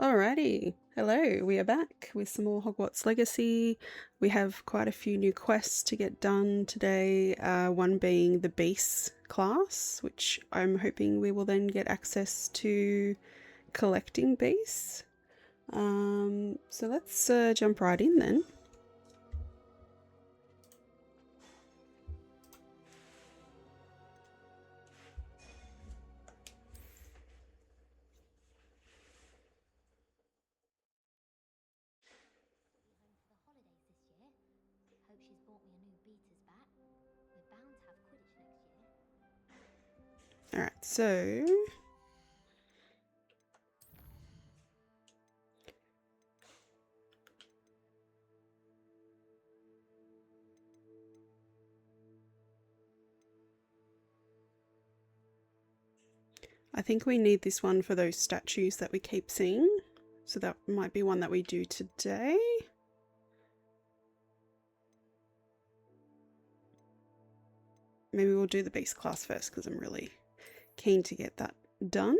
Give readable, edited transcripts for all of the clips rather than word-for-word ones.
Alrighty, hello, we are back with some more Hogwarts Legacy. We have quite a few new quests to get done today, one being the base class, which I'm hoping we will then get access to collecting base. So let's jump right in then. Alright, so I think we need this one for those statues that we keep seeing. So that might be one that we do today. Maybe we'll do the base class first because I'm really keen to get that done.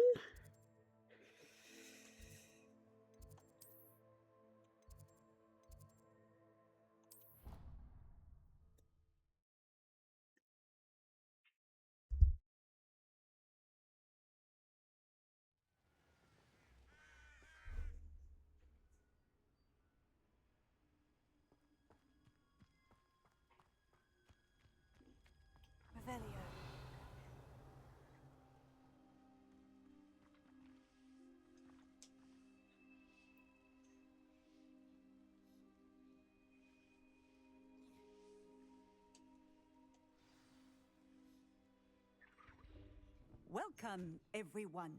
Welcome, everyone.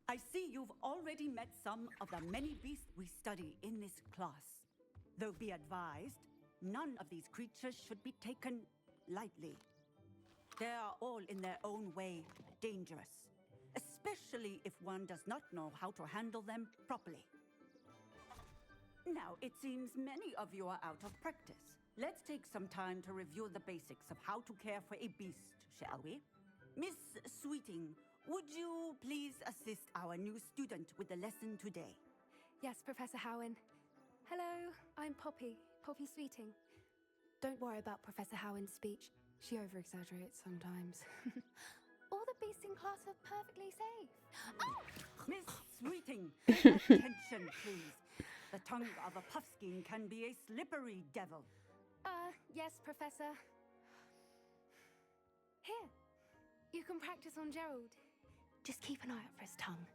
I see you've already met some of the many beasts we study in this class. Though be advised, none of these creatures should be taken lightly. They are all in their own way dangerous, especially if one does not know how to handle them properly. Now, it seems many of you are out of practice. Let's take some time to review the basics of how to care for a beast, shall we? Miss Sweeting, would you please assist our new student with the lesson today? Yes, Professor Howen. Hello, I'm Poppy Sweeting. Don't worry about Professor Howen's speech. She over-exaggerates sometimes. All the beasts in class are perfectly safe. Oh! Miss Sweeting, attention, please. The tongue of a puffskein can be a slippery devil. Yes, Professor. Here, you can practice on Gerald. Just keep an eye out for his tongue.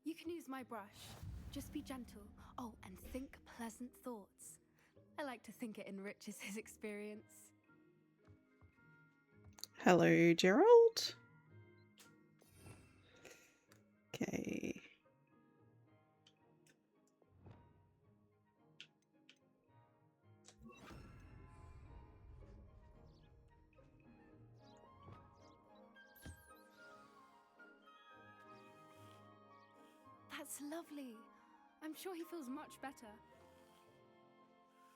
You can use my brush. Just be gentle. Oh, and think pleasant thoughts. I like to think it enriches his experience. Hello, Gerald. Okay. That's lovely. I'm sure he feels much better.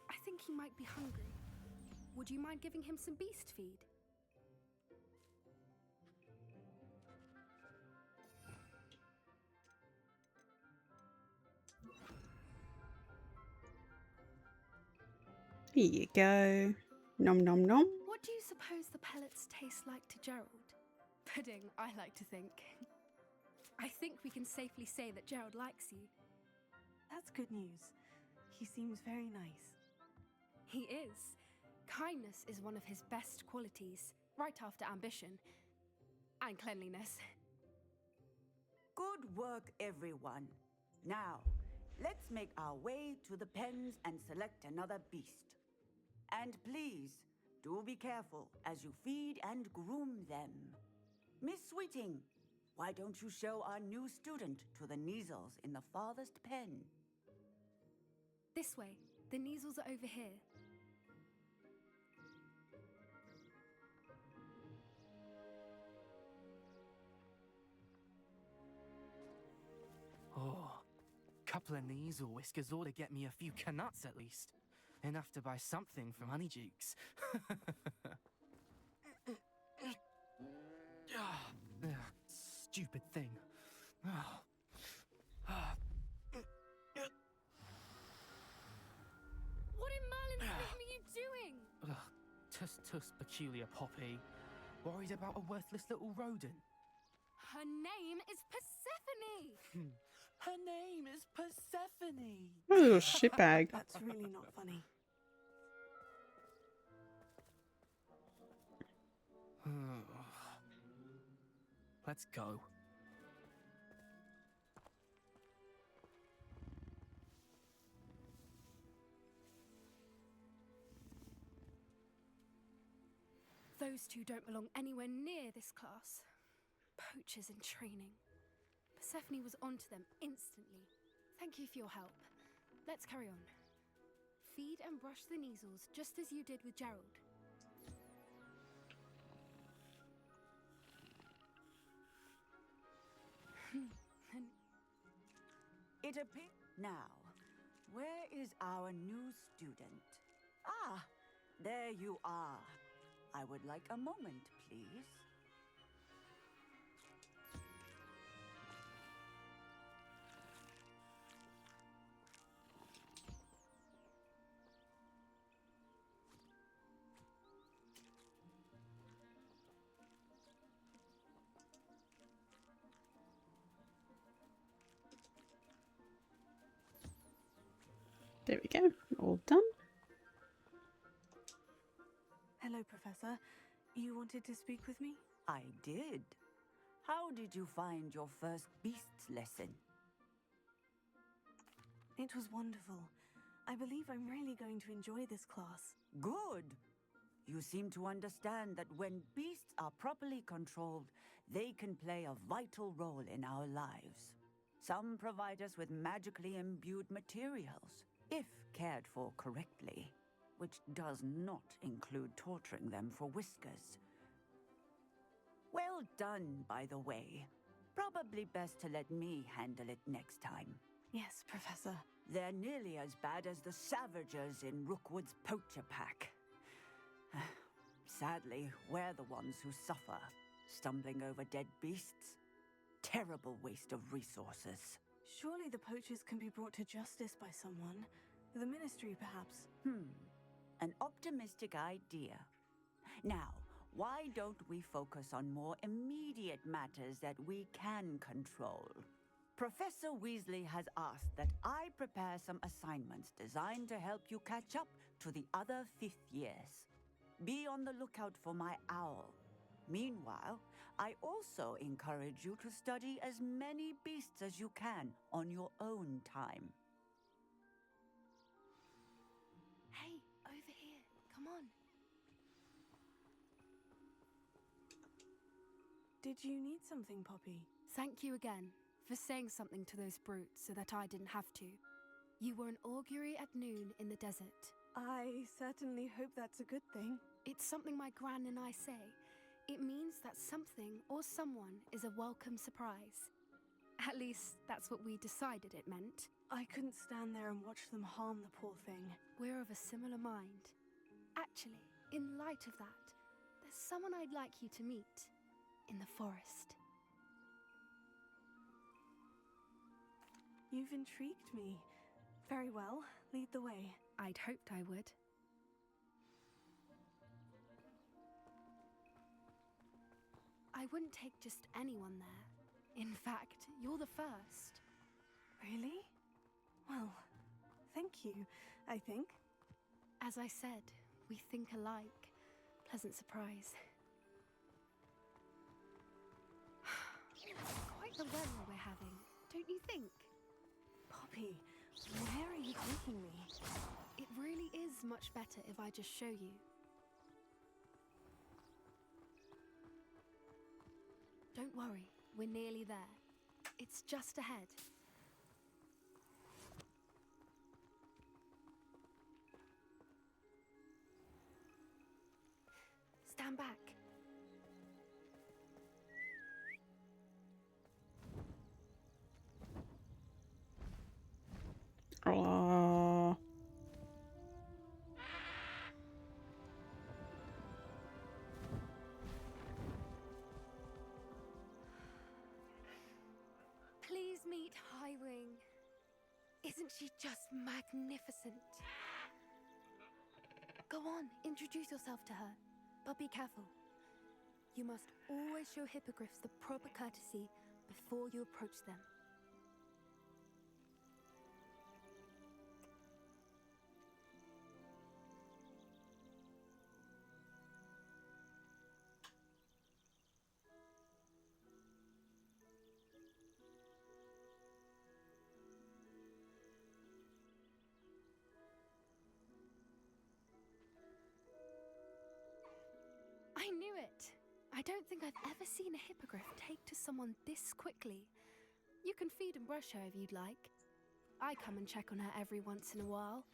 I think he might be hungry. Would you mind giving him some beast feed? Here you go. Nom nom nom. What do you suppose the pellets taste like to Gerald? Pudding, I like to think. I think we can safely say that Gerald likes you. That's good news. He seems very nice. He is. Kindness is one of his best qualities, right after ambition and cleanliness. Good work, everyone. Now, let's make our way to the pens and select another beast. And please, do be careful as you feed and groom them. Miss Sweeting, why don't you show our new student to the Neasels in the farthest pen? This way. The Neasels are over here. Oh, couple of Neasel whiskers ought to get me a few canuts at least. Enough to buy something from Honeydukes. stupid thing. What in Merlin's name are you doing? Tuss, peculiar Poppy. Worried about a worthless little rodent? Her name is Persephone! Her name is Persephone! What a little shitbag. That's really not funny. Let's go. Those two don't belong anywhere near this class. Poachers in training. Persephone was onto them instantly. Thank you for your help. Let's carry on. Feed and brush the Neasels just as you did with Gerald. It appears. Now, where is our new student? Ah, there you are. I would like a moment, please. There we go. All done. Hello, Professor. You wanted to speak with me? I did. How did you find your first beasts lesson? It was wonderful. I believe I'm really going to enjoy this class. Good. You seem to understand that when beasts are properly controlled, they can play a vital role in our lives. Some provide us with magically imbued materials, if cared for correctly, which does not include torturing them for whiskers. Well done, by the way. Probably best to let me handle it next time. Yes, Professor. They're nearly as bad as the Savagers in Rookwood's poacher pack. Sadly, we're the ones who suffer, stumbling over dead beasts. Terrible waste of resources. Surely the poachers can be brought to justice by someone. The Ministry, perhaps. An optimistic idea. Now, why don't we focus on more immediate matters that we can control? Professor Weasley has asked that I prepare some assignments designed to help you catch up to the other 5th years. Be on the lookout for my owl. Meanwhile, I also encourage you to study as many beasts as you can on your own time. Hey, over here. Come on. Did you need something, Poppy? Thank you again for saying something to those brutes so that I didn't have to. You were an augury at noon in the desert. I certainly hope that's a good thing. It's something my gran and I say. It means that something or someone is a welcome surprise. At least, that's what we decided it meant. I couldn't stand there and watch them harm the poor thing. We're of a similar mind. Actually, in light of that, there's someone I'd like you to meet in the forest. You've intrigued me. Very well, lead the way. I'd hoped I would. I wouldn't take just anyone there. In fact, you're the first. Really? Well, thank you, I think. As I said, we think alike. Pleasant surprise. Quite the weather we're having, don't you think? Poppy, where are you taking me? It really is much better if I just show you. Don't worry, we're nearly there. It's just ahead. Stand back. Aww. Isn't she just magnificent? Go on, introduce yourself to her. But be careful. You must always show hippogriffs the proper courtesy before you approach them. I knew it! I don't think I've ever seen a hippogriff take to someone this quickly. You can feed and brush her if you'd like. I come and check on her every once in a while.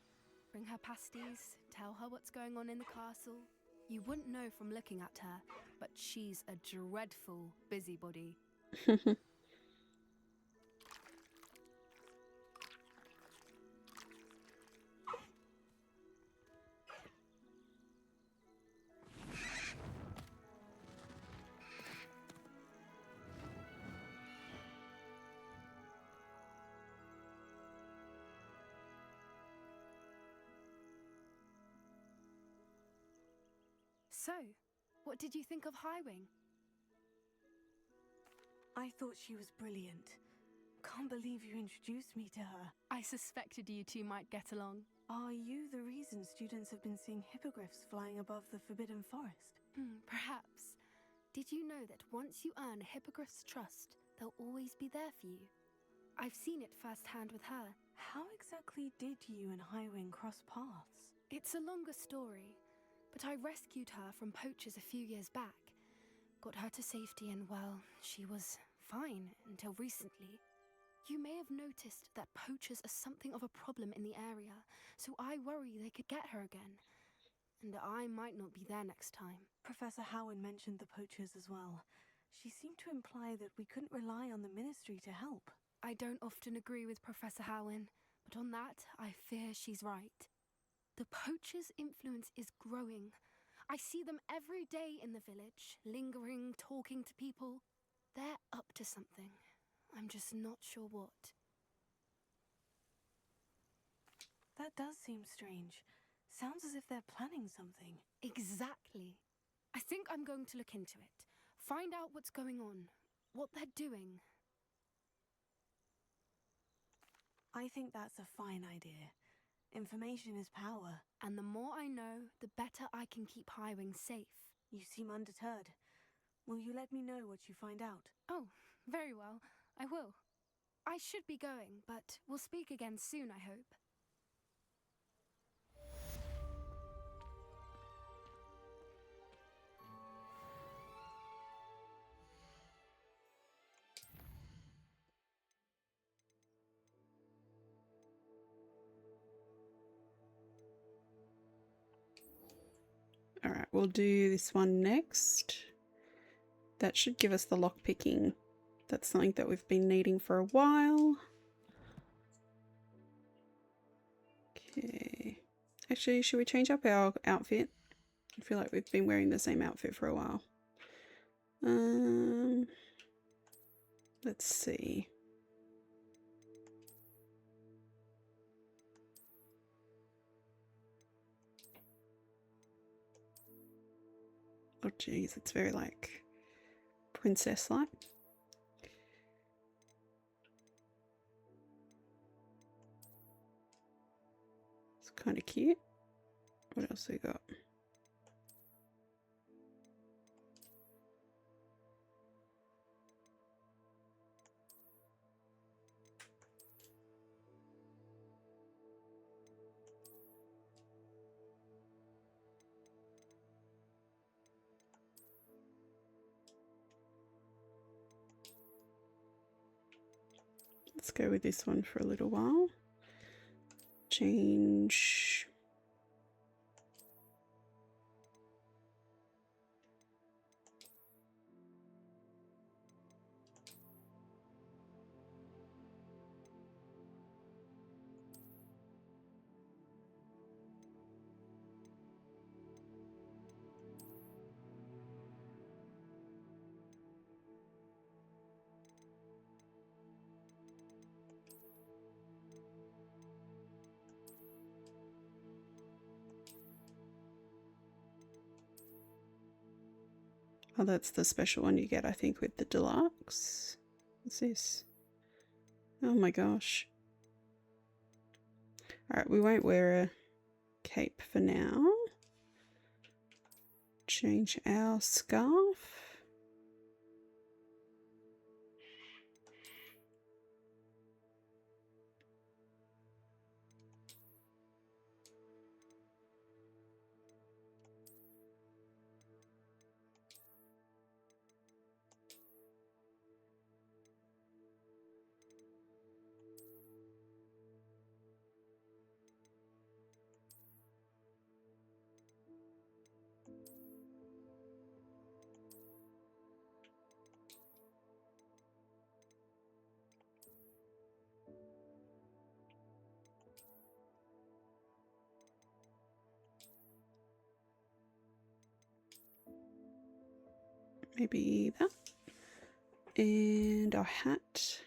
Bring her pasties, tell her what's going on in the castle. You wouldn't know from looking at her, but she's a dreadful busybody. So, what did you think of Highwing? I thought she was brilliant. Can't believe you introduced me to her. I suspected you two might get along. Are you the reason students have been seeing hippogriffs flying above the Forbidden Forest? Perhaps. Did you know that once you earn a hippogriff's trust, they'll always be there for you? I've seen it firsthand with her. How exactly did you and Highwing cross paths? It's a longer story, but I rescued her from poachers a few years back. Got her to safety and, well, she was fine until recently. You may have noticed that poachers are something of a problem in the area, so I worry they could get her again. And I might not be there next time. Professor Howen mentioned the poachers as well. She seemed to imply that we couldn't rely on the Ministry to help. I don't often agree with Professor Howen, but on that, I fear she's right. The poachers' influence is growing. I see them every day in the village, lingering, talking to people. They're up to something. I'm just not sure what. That does seem strange. Sounds as if they're planning something. Exactly. I think I'm going to look into it. Find out what's going on, what they're doing. I think that's a fine idea. Information is power. And the more I know, the better I can keep Highwing safe. You seem undeterred. Will you let me know what you find out? Oh, very well. I will. I should be going, but we'll speak again soon, I hope. All right, we'll do this one next. That should give us the lock picking. That's something that we've been needing for a while. Okay. Actually, should we change up our outfit? I feel like we've been wearing the same outfit for a while. Let's see. Oh geez, it's very like princess-like. It's kind of cute. What else we got? Let's go with this one for a little while. Change. Oh, that's the special one you get, I think, with the deluxe. What's this? Oh my gosh. Alright, we won't wear a cape for now. Change our scarf. Maybe that. And our hat.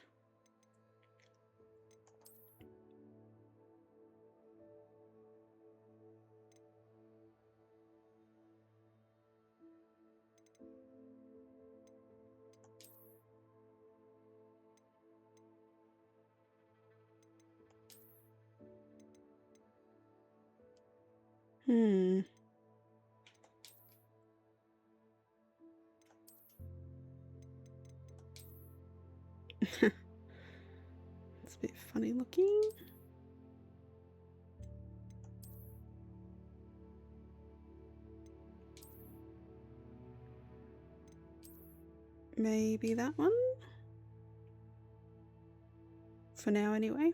It's a bit funny looking. Maybe that one? For now, anyway.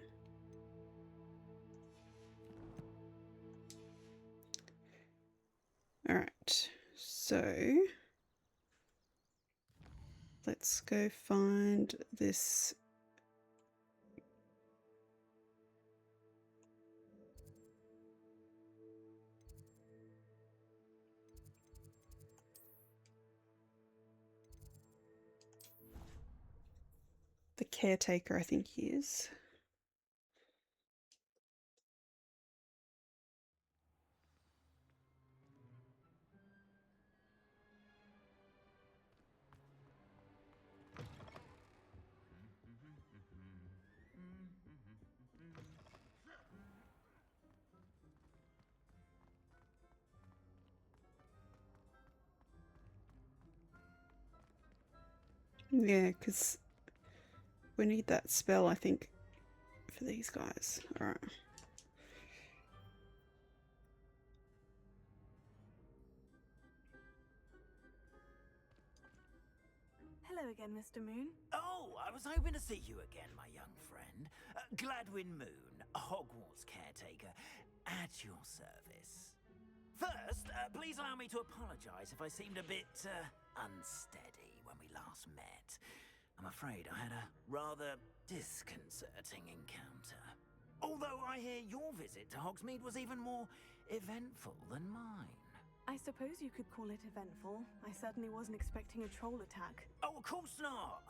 Alright, so let's go find this. The caretaker, I think he is. Yeah, because we need that spell, I think, for these guys. Alright. Hello again, Mr. Moon. Oh, I was hoping to see you again, my young friend. Gladwin Moon, Hogwarts caretaker, at your service. First, please allow me to apologize if I seemed a bit, unsteady when we last met. I'm afraid I had a rather disconcerting encounter. Although I hear your visit to Hogsmeade was even more eventful than mine. I suppose you could call it eventful. I certainly wasn't expecting a troll attack. Oh, of course not.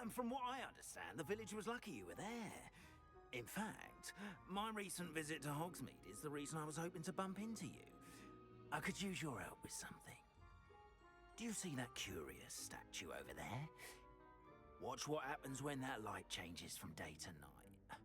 And from what I understand, the village was lucky you were there. In fact, my recent visit to Hogsmeade is the reason I was hoping to bump into you. I could use your help with something. Do you see that curious statue over there? Watch what happens when that light changes from day to night.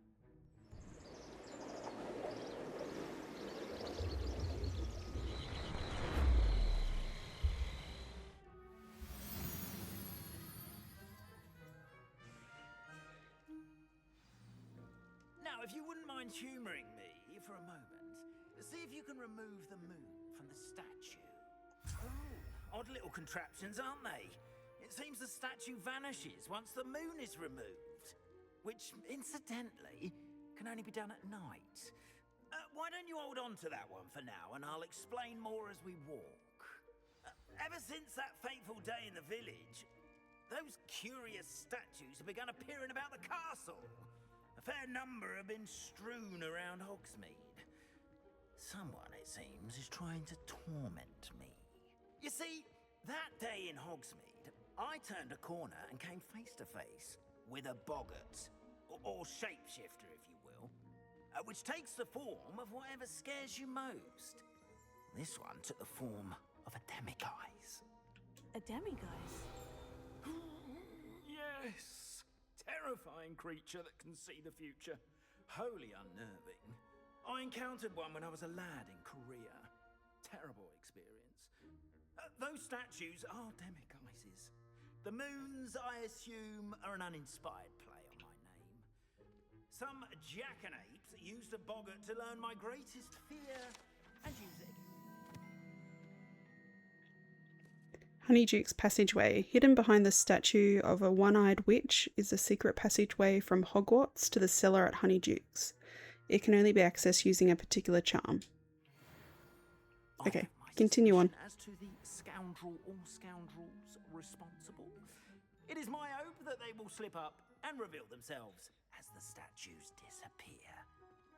Now, if you wouldn't mind humoring me for a moment, see if you can remove the moon from the statue. Oh, odd little contraptions, aren't they? It seems the statue vanishes once the moon is removed, which, incidentally, can only be done at night. Why don't you hold on to that one for now, and I'll explain more as we walk. Ever since that fateful day in the village, those curious statues have begun appearing about the castle. A fair number have been strewn around Hogsmeade. Someone, it seems, is trying to torment me. You see, that day in Hogsmeade, I turned a corner and came face to face with a boggart, or shapeshifter, if you will, which takes the form of whatever scares you most. This one took the form of a demiguise. A demiguise? Yes! Terrifying creature that can see the future. Wholly unnerving. I encountered one when I was a lad in Korea. Terrible experience. Those statues are demiguises. The moons, I assume, are an uninspired play on my name. Some jackanapes used a boggart to learn my greatest fear and use it against. Honeyduke's Passageway. Hidden behind the statue of a one-eyed witch is a secret passageway from Hogwarts to the cellar at Honeyduke's. It can only be accessed using a particular charm. Okay, continue on. As to the scoundrel or scoundrels responsible, it is my hope that they will slip up and reveal themselves as the statues disappear.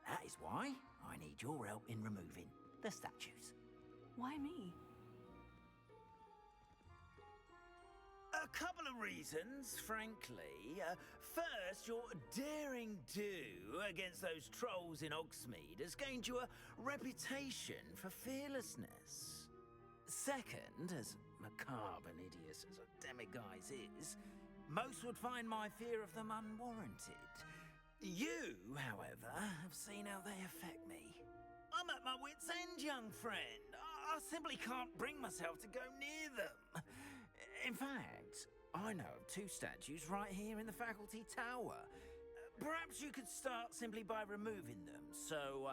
That is why I need your help in removing the statues. Why me? A couple of reasons, frankly. First, your daring do against those trolls in Hogsmeade has gained you a reputation for fearlessness. Second, as macabre and hideous as a demiguise is, most would find my fear of them unwarranted. You, however, have seen how they affect me. I'm at my wit's end, young friend. I simply can't bring myself to go near them. In fact, I know of two statues right here in the faculty tower. Perhaps you could start simply by removing them, so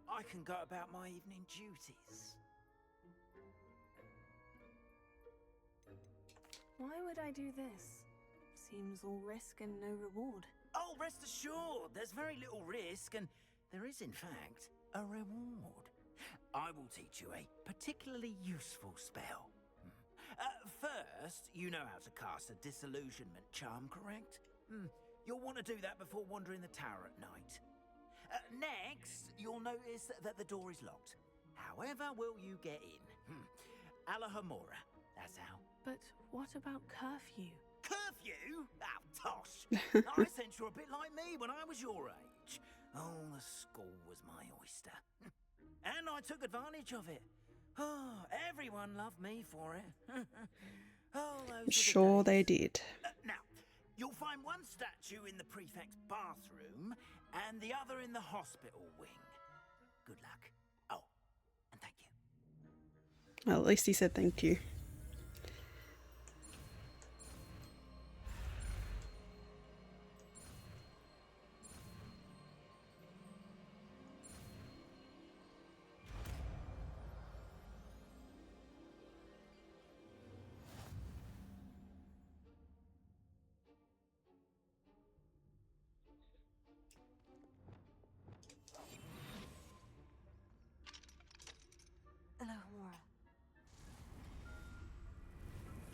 I can go about my evening duties. Why would I do this? Seems all risk and no reward. Oh, rest assured, there's very little risk, and there is, in fact, a reward. I will teach you a particularly useful spell. First, you know how to cast a disillusionment charm, correct? You'll want to do that before wandering the tower at night. Next, you'll notice that the door is locked. However will you get in? Alahomora, that's how. But what about curfew? Curfew? Oh, tosh! I sense you're a bit like me when I was your age. Oh, the school was my oyster. And I took advantage of it. Oh, everyone loved me for it. Oh, those were the Sure they days. did. Now, you'll find one statue in the prefect's bathroom and the other in the hospital wing. Good luck. Oh, and thank you. Well, at least he said thank you.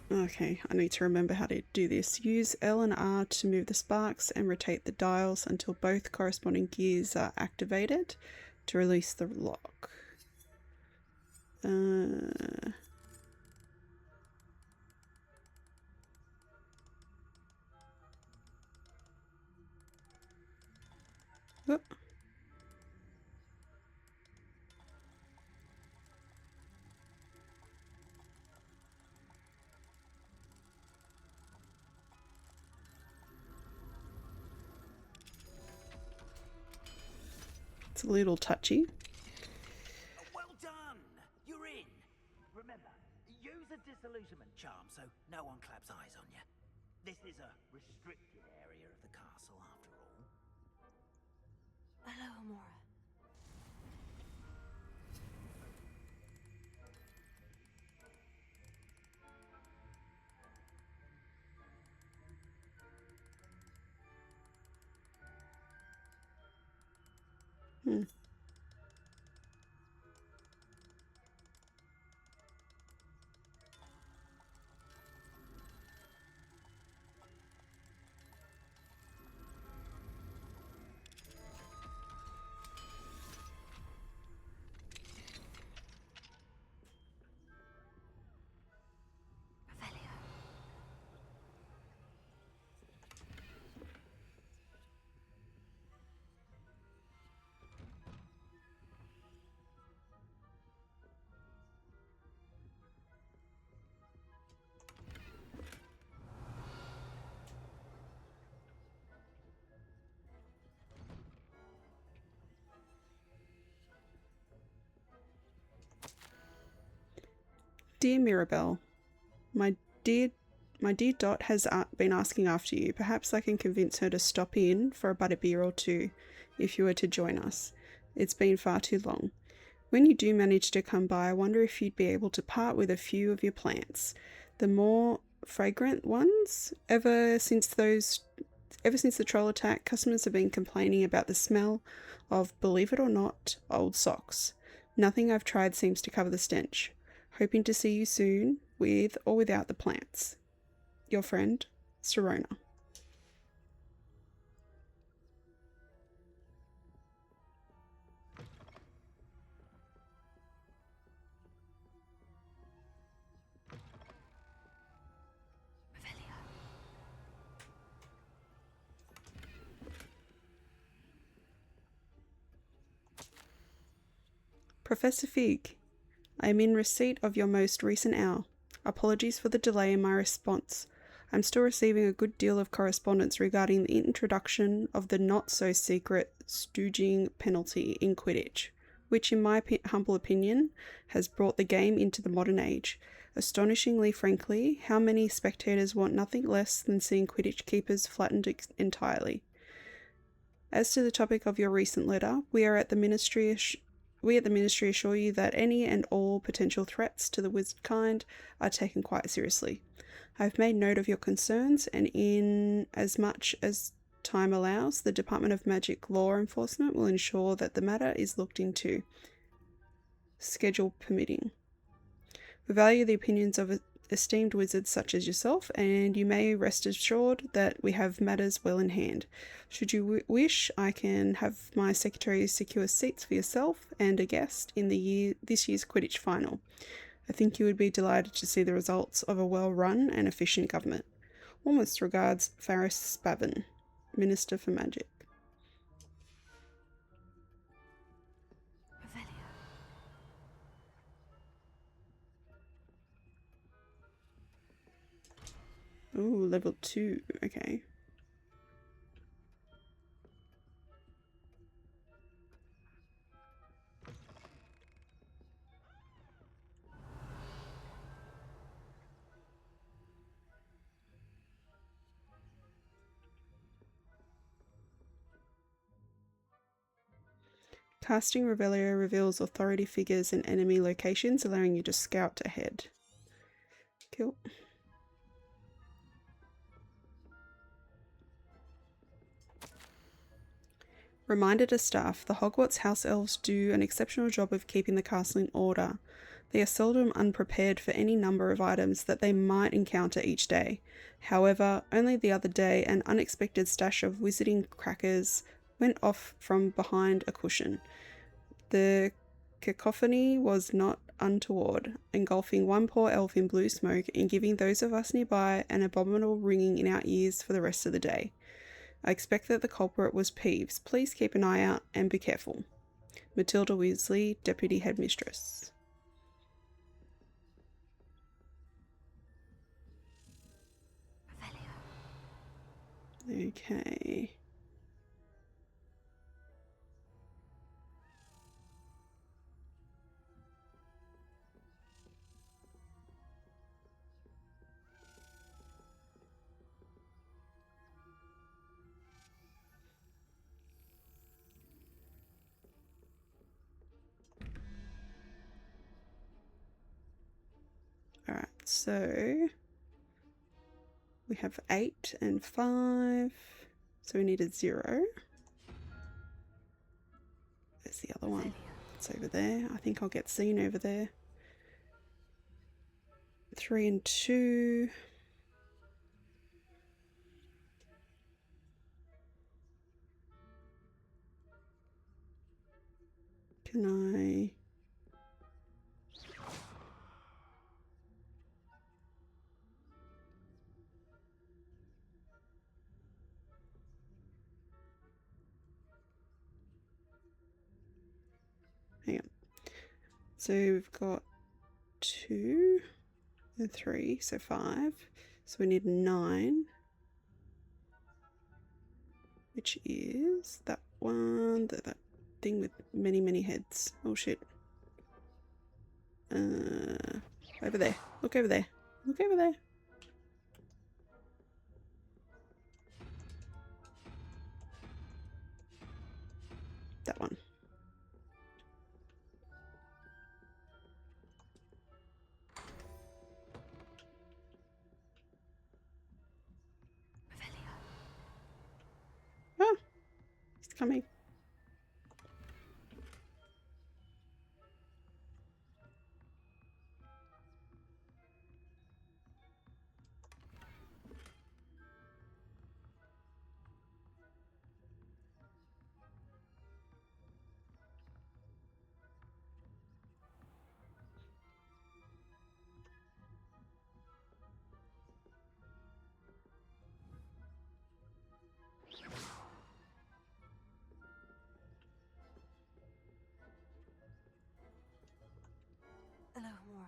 Okay, I need to remember how to do this. Use L and R to move the sparks and rotate the dials until both corresponding gears are activated to release the lock. Oh. It's a little touchy. Well done! You're in. Remember, use a disillusionment charm so no one claps eyes on you. This is a restricted area of the castle, after all. Hello, Amora. Dear Mirabelle, my dear Dot has been asking after you. Perhaps I can convince her to stop in for a butterbeer or two if you were to join us. It's been far too long. When you do manage to come by, I wonder if you'd be able to part with a few of your plants. The more fragrant ones. Ever since the troll attack, customers have been complaining about the smell of, believe it or not, old socks. Nothing I've tried seems to cover the stench. Hoping to see you soon, with or without the plants. Your friend, Serona. Professor Fig, I am in receipt of your most recent hour. Apologies for the delay in my response. I'm still receiving a good deal of correspondence regarding the introduction of the not-so-secret stooging penalty in Quidditch, which, in my humble opinion, has brought the game into the modern age. Astonishingly, frankly, how many spectators want nothing less than seeing Quidditch keepers flattened entirely? As to the topic of your recent letter, we at the Ministry assure you that any and all potential threats to the wizard kind are taken quite seriously. I have made note of your concerns, and in as much as time allows, the Department of Magic Law Enforcement will ensure that the matter is looked into, schedule permitting. We value the opinions of esteemed wizards such as yourself, and you may rest assured that we have matters well in hand. Should you wish, I can have my secretary secure seats for yourself and a guest in this year's Quidditch final. I think you would be delighted to see the results of a well-run and efficient government. Warmest regards, Faris Spavin, Minister for Magic. Ooh, level 2, okay. Casting Revelio reveals authority figures and enemy locations, allowing you to scout ahead. Cool. Reminder to staff, the Hogwarts house elves do an exceptional job of keeping the castle in order. They are seldom unprepared for any number of items that they might encounter each day. However, only the other day an unexpected stash of wizarding crackers went off from behind a cushion. The cacophony was not untoward, engulfing one poor elf in blue smoke and giving those of us nearby an abominable ringing in our ears for the rest of the day. I expect that the culprit was Peeves. Please keep an eye out and be careful. Matilda Weasley, Deputy Headmistress. Okay. Alright, so we have 8 and 5, so we need a 0. There's the other one. It's over there. I think I'll get seen over there. 3 and 2. Can I... Hang on. So we've got 2 and 3, so 5. So we need 9, which is that one, that thing with many, many heads. Oh shit. Over there. Look over there. Look over there. That one. Ah, he's coming. Hello, Mora.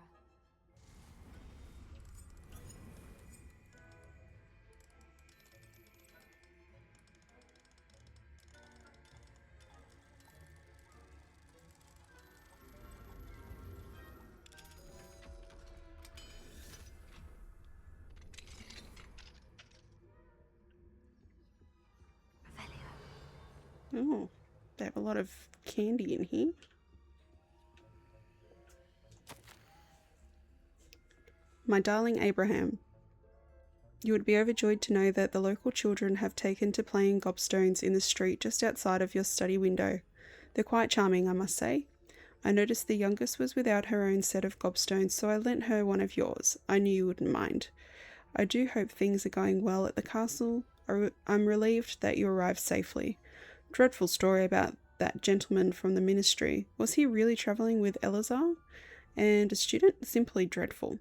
Oh, they have a lot of candy in here. My darling Abraham, you would be overjoyed to know that the local children have taken to playing gobstones in the street just outside of your study window. They're quite charming, I must say. I noticed the youngest was without her own set of gobstones, so I lent her one of yours. I knew you wouldn't mind. I do hope things are going well at the castle. I'm relieved that you arrived safely. Dreadful story about that gentleman from the ministry. Was he really travelling with Eleazar? And a student? Simply dreadful.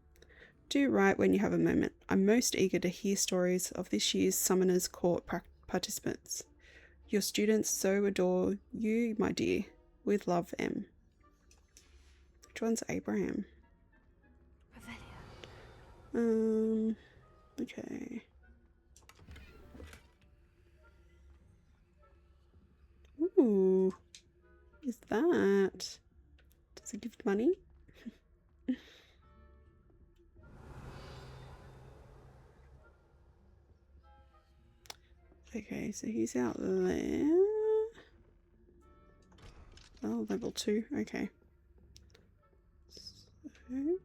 Do write when you have a moment. I'm most eager to hear stories of this year's Summoners Court participants. Your students so adore you, my dear. With love, M. Which one's Abraham? Okay. Ooh. Is that? Does it give money? Okay, so he's out there. Oh, level 2. Okay. So, I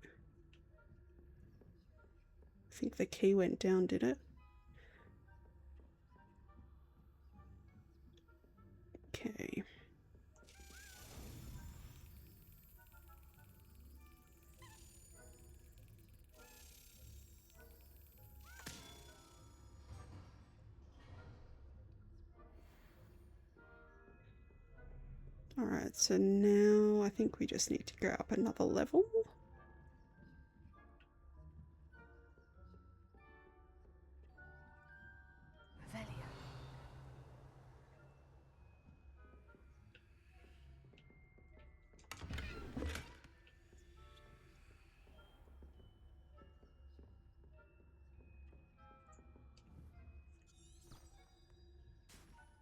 think the key went down, did it? Okay. Alright, so now I think we just need to go up another level.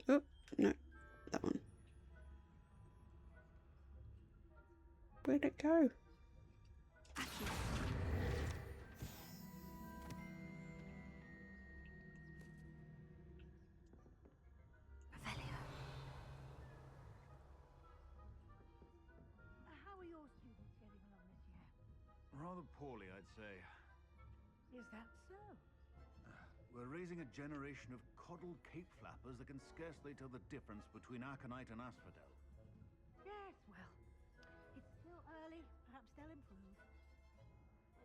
Oh, no, that one. Where'd it go? How are your students getting along this year? Rather poorly, I'd say. Is that so? We're raising a generation of coddled cape flappers that can scarcely tell the difference between aconite and asphodel. Yes, well, it's still early. Perhaps they'll improve.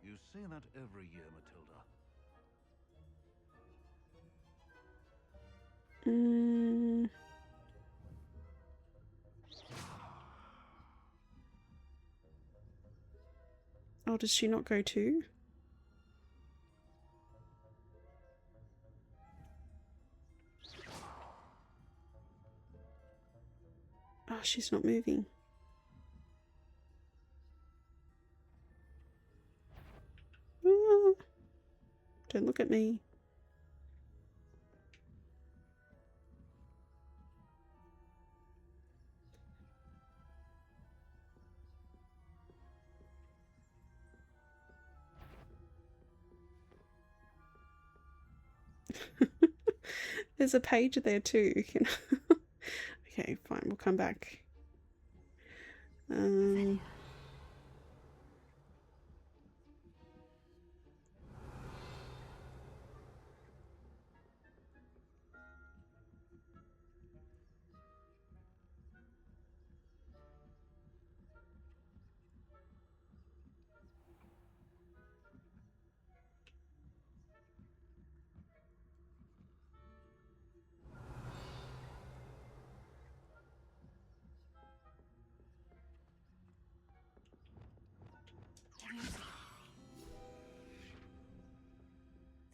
You say that every year, Matilda. Oh, does she not go too? Oh, she's not moving. Ah, don't look at me. There's a page there too. Okay, fine. We'll come back.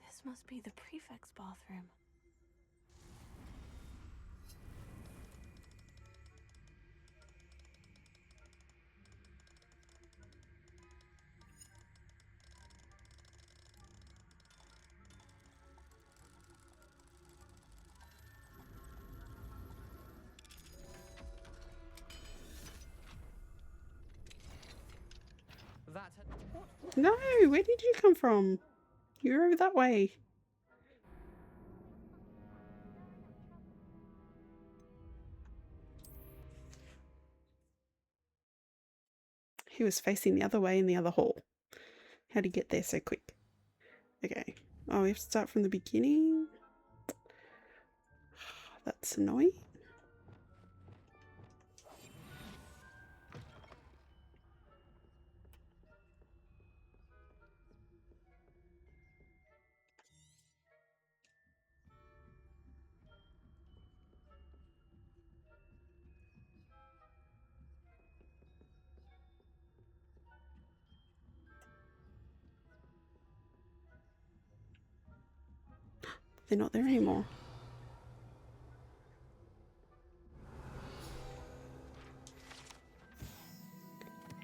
This must be the prefect's bathroom. No, where did you come from? You're over that way. He was facing the other way in the other hall. How'd he get there so quick? Okay. Oh, we have to start from the beginning. That's annoying. They're not there anymore.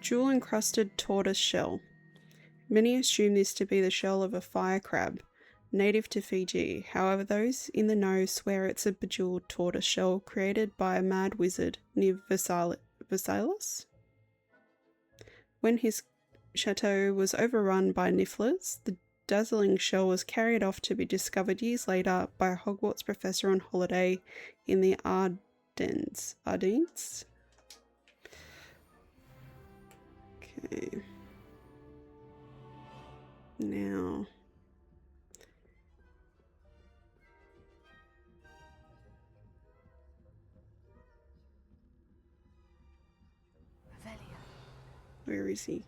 Jewel-encrusted tortoise shell. Many assume this to be the shell of a fire crab, native to Fiji. However, those in the know swear it's a bejeweled tortoise shell created by a mad wizard near Versailles. When his chateau was overrun by nifflers, the dazzling shell was carried off to be discovered years later by a Hogwarts professor on holiday in the Ardennes. Okay. Now. Where is he?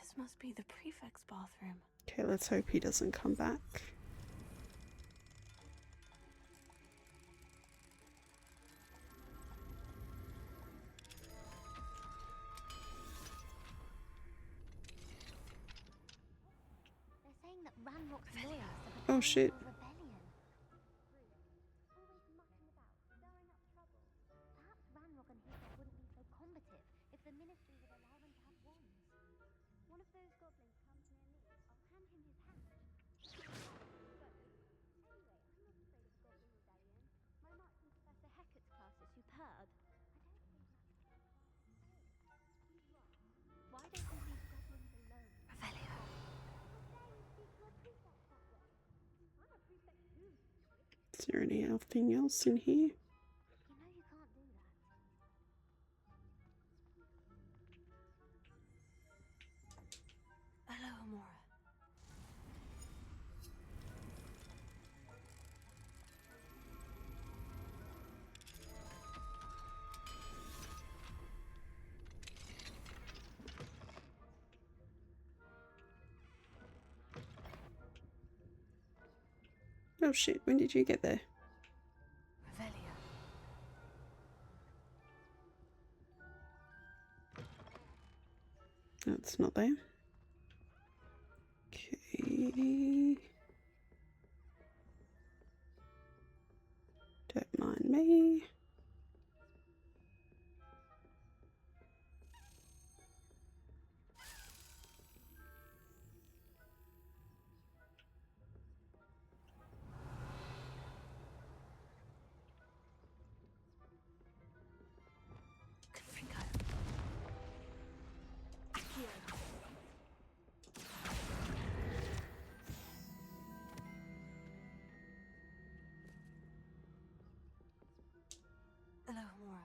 This must be the prefect's bathroom. Okay, let's hope he doesn't come back. They're saying that Ranrock's lawyers have Oh shit. rebellion. Always mucking about, stirring up trouble. Perhaps Ranrock and Hooper wouldn't be so combative if the Ministry would allow them to have wands. One of those goblins comes near me, I'll hand him his hat. Anyway, I'm not afraid of Goblin Rebellion. My marks in Professor Hecat's class are superb. Why don't we leave goblins alone? How dare you speak to a prefect that way? I'm a prefect too. Is there anything else in here? You know you can't do that. Hello, Amora. Oh shit, when did you get there? Revelia. it's not there. Okay. Don't mind me. Hello, Mora.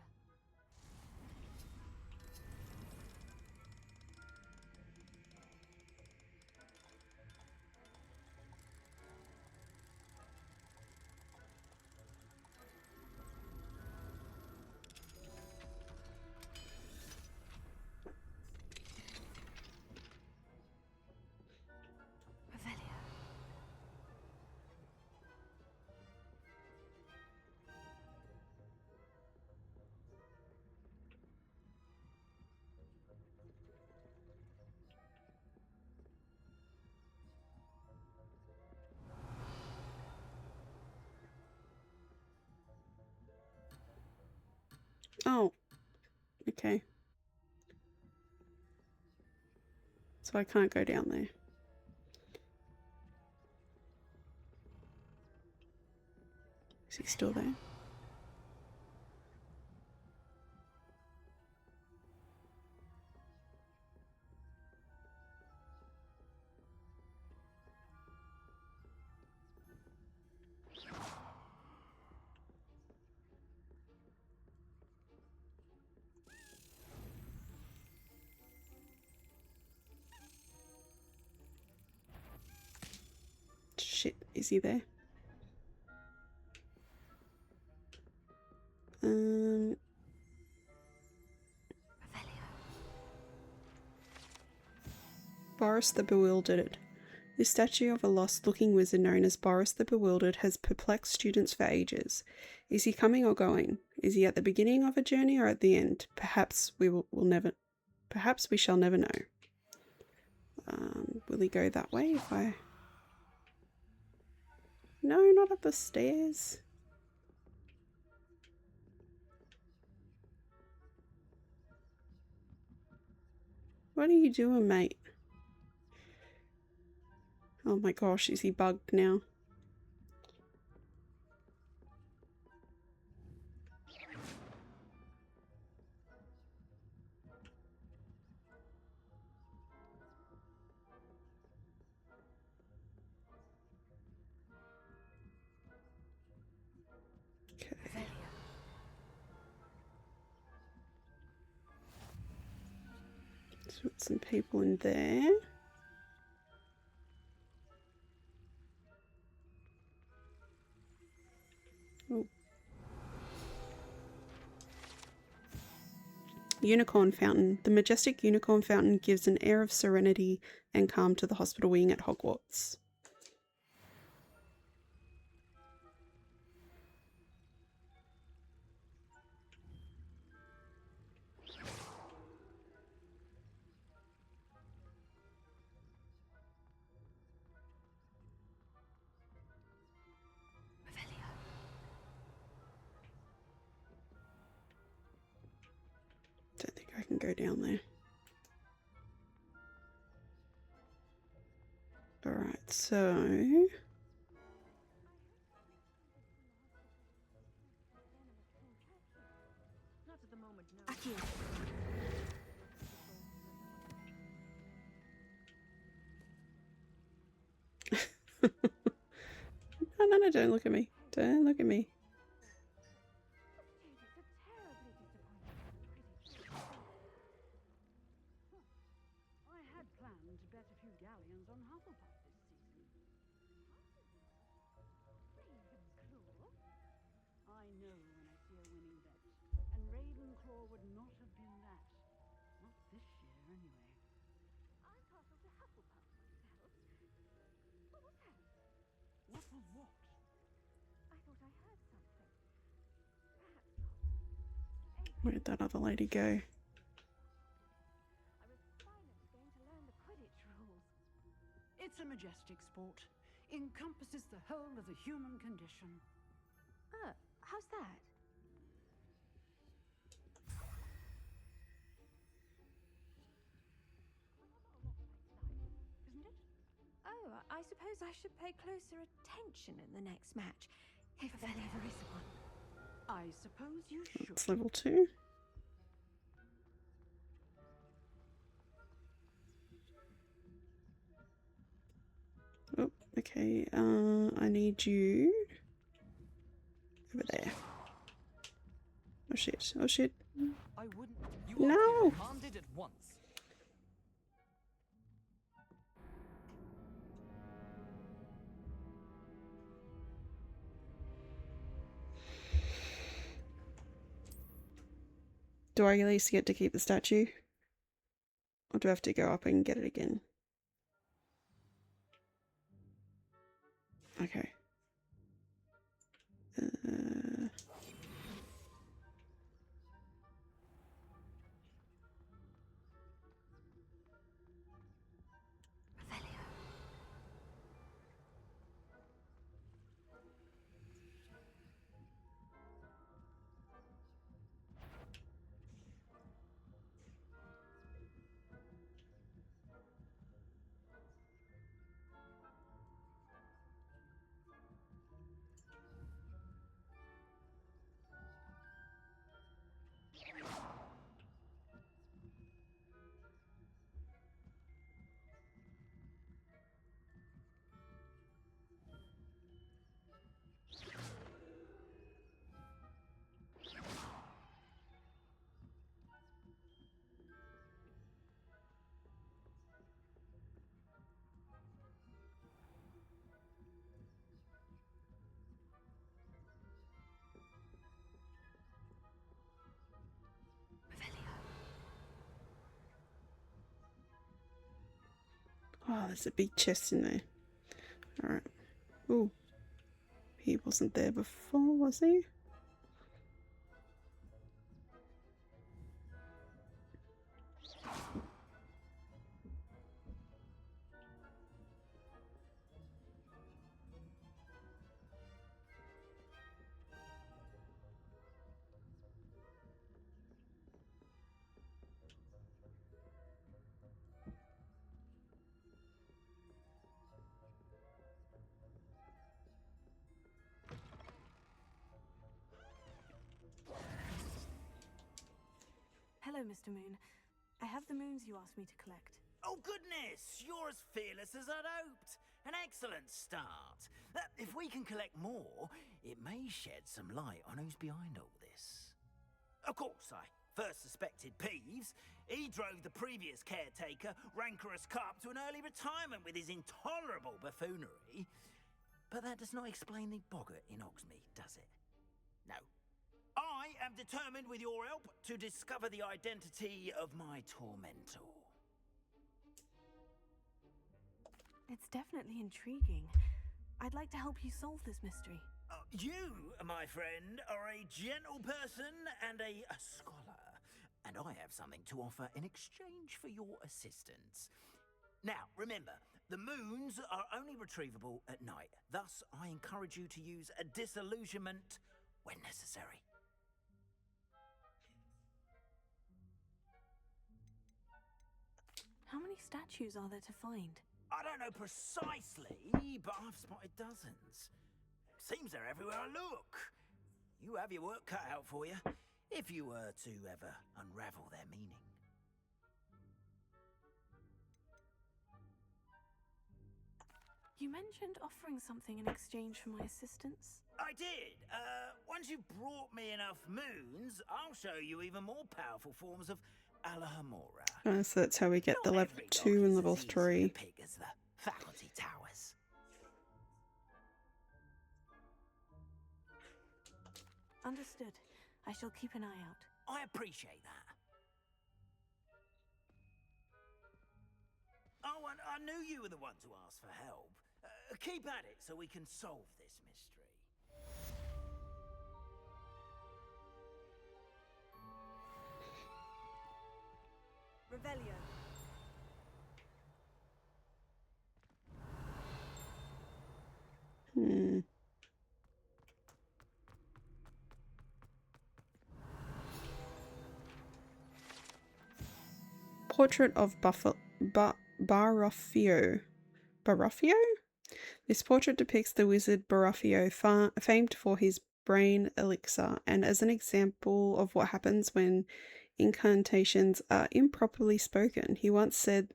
Revelio. Oh, okay. So I can't go down there. Is he still there? Shit, is he there? Revelio. Boris the Bewildered. This statue of a lost-looking wizard known as Boris the Bewildered has perplexed students for ages. Is he coming or going? Is he at the beginning of a journey or at the end? Perhaps we Perhaps we shall never know. Will he go that way if I... No, not up the stairs. What are you doing, mate? Oh my gosh, is he bugged now? Okay. Let's put some people in there. Oh. Unicorn Fountain. The majestic Unicorn Fountain gives an air of serenity and calm to the hospital wing at Hogwarts. Don't think I can go down there. Alright, so... Accio. No, don't look at me. Don't look at me. I had planned to bet a few galleons on Hufflepuff this season. Ravenclaw? I know when I see a winning bet, and Ravenclaw would not have been that. Not this year, anyway. I'm partial to Hufflepuff myself. What was that? What was what? I thought I heard something. Perhaps not. Where did that other lady go? I was finally going majestic sport. Encompasses the whole of the human condition. Oh, how's that? Isn't it? Oh, I suppose I should pay closer attention in the next match, if there ever is one. I suppose you should. It's level 2. Oh, okay. I need you over there. Oh shit! Oh shit! I wouldn't. You No! are commanded at once. Do I at least get to keep the statue? Or do I have to go up and get it again? Okay. Oh, there's a big chest in there. Alright. Ooh. He wasn't there before, was he? Hello, Mr. Moon. I have the moons you asked me to collect. Oh, goodness! You're as fearless as I'd hoped. An excellent start. If we can collect more, it may shed some light on who's behind all this. Of course, I first suspected Peeves. He drove the previous caretaker, Rancorous Carp, to an early retirement with his intolerable buffoonery. But that does not explain the boggart in Hogsmeade, does it? No. I am determined, with your help, to discover the identity of my tormentor. It's definitely intriguing. I'd like to help you solve this mystery. You, my friend, are a gentle person and a scholar, and I have something to offer in exchange for your assistance. Now, remember, the moons are only retrievable at night. Thus, I encourage you to use a disillusionment when necessary. How many statues are there to find? I don't know precisely, but I've spotted dozens. Seems they're everywhere I look. You have your work cut out for you, if you were to ever unravel their meaning. You mentioned offering something in exchange for my assistance. I did. Once you've brought me enough moons, I'll show you even more powerful forms of Alahamora. So that's how we get the Not level every 2 lock and is level as easy to 3. pick as the faculty towers. Understood. I shall keep an eye out. I appreciate that. Oh, and I knew you were the one to ask for help. Keep at it so we can solve this mystery. Revelio. portrait of Baruffio. Baruffio? This portrait depicts the wizard Baruffio, famed for his brain elixir, and as an example of what happens when incantations are improperly spoken. He once said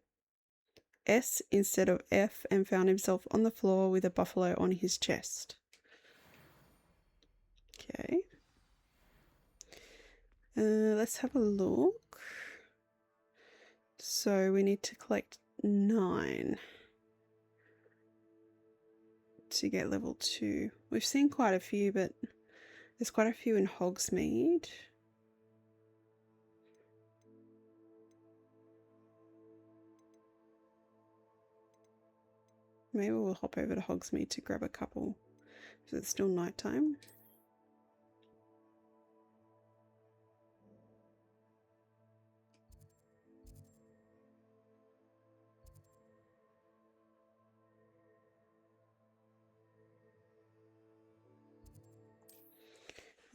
S instead of F and found himself on the floor with a buffalo on his chest. Okay. Let's have a look. So we need to collect 9 to get level 2. We've seen quite a few, but there's quite a few in Hogsmeade. Maybe we'll hop over to Hogsmeade to grab a couple, because it's still nighttime.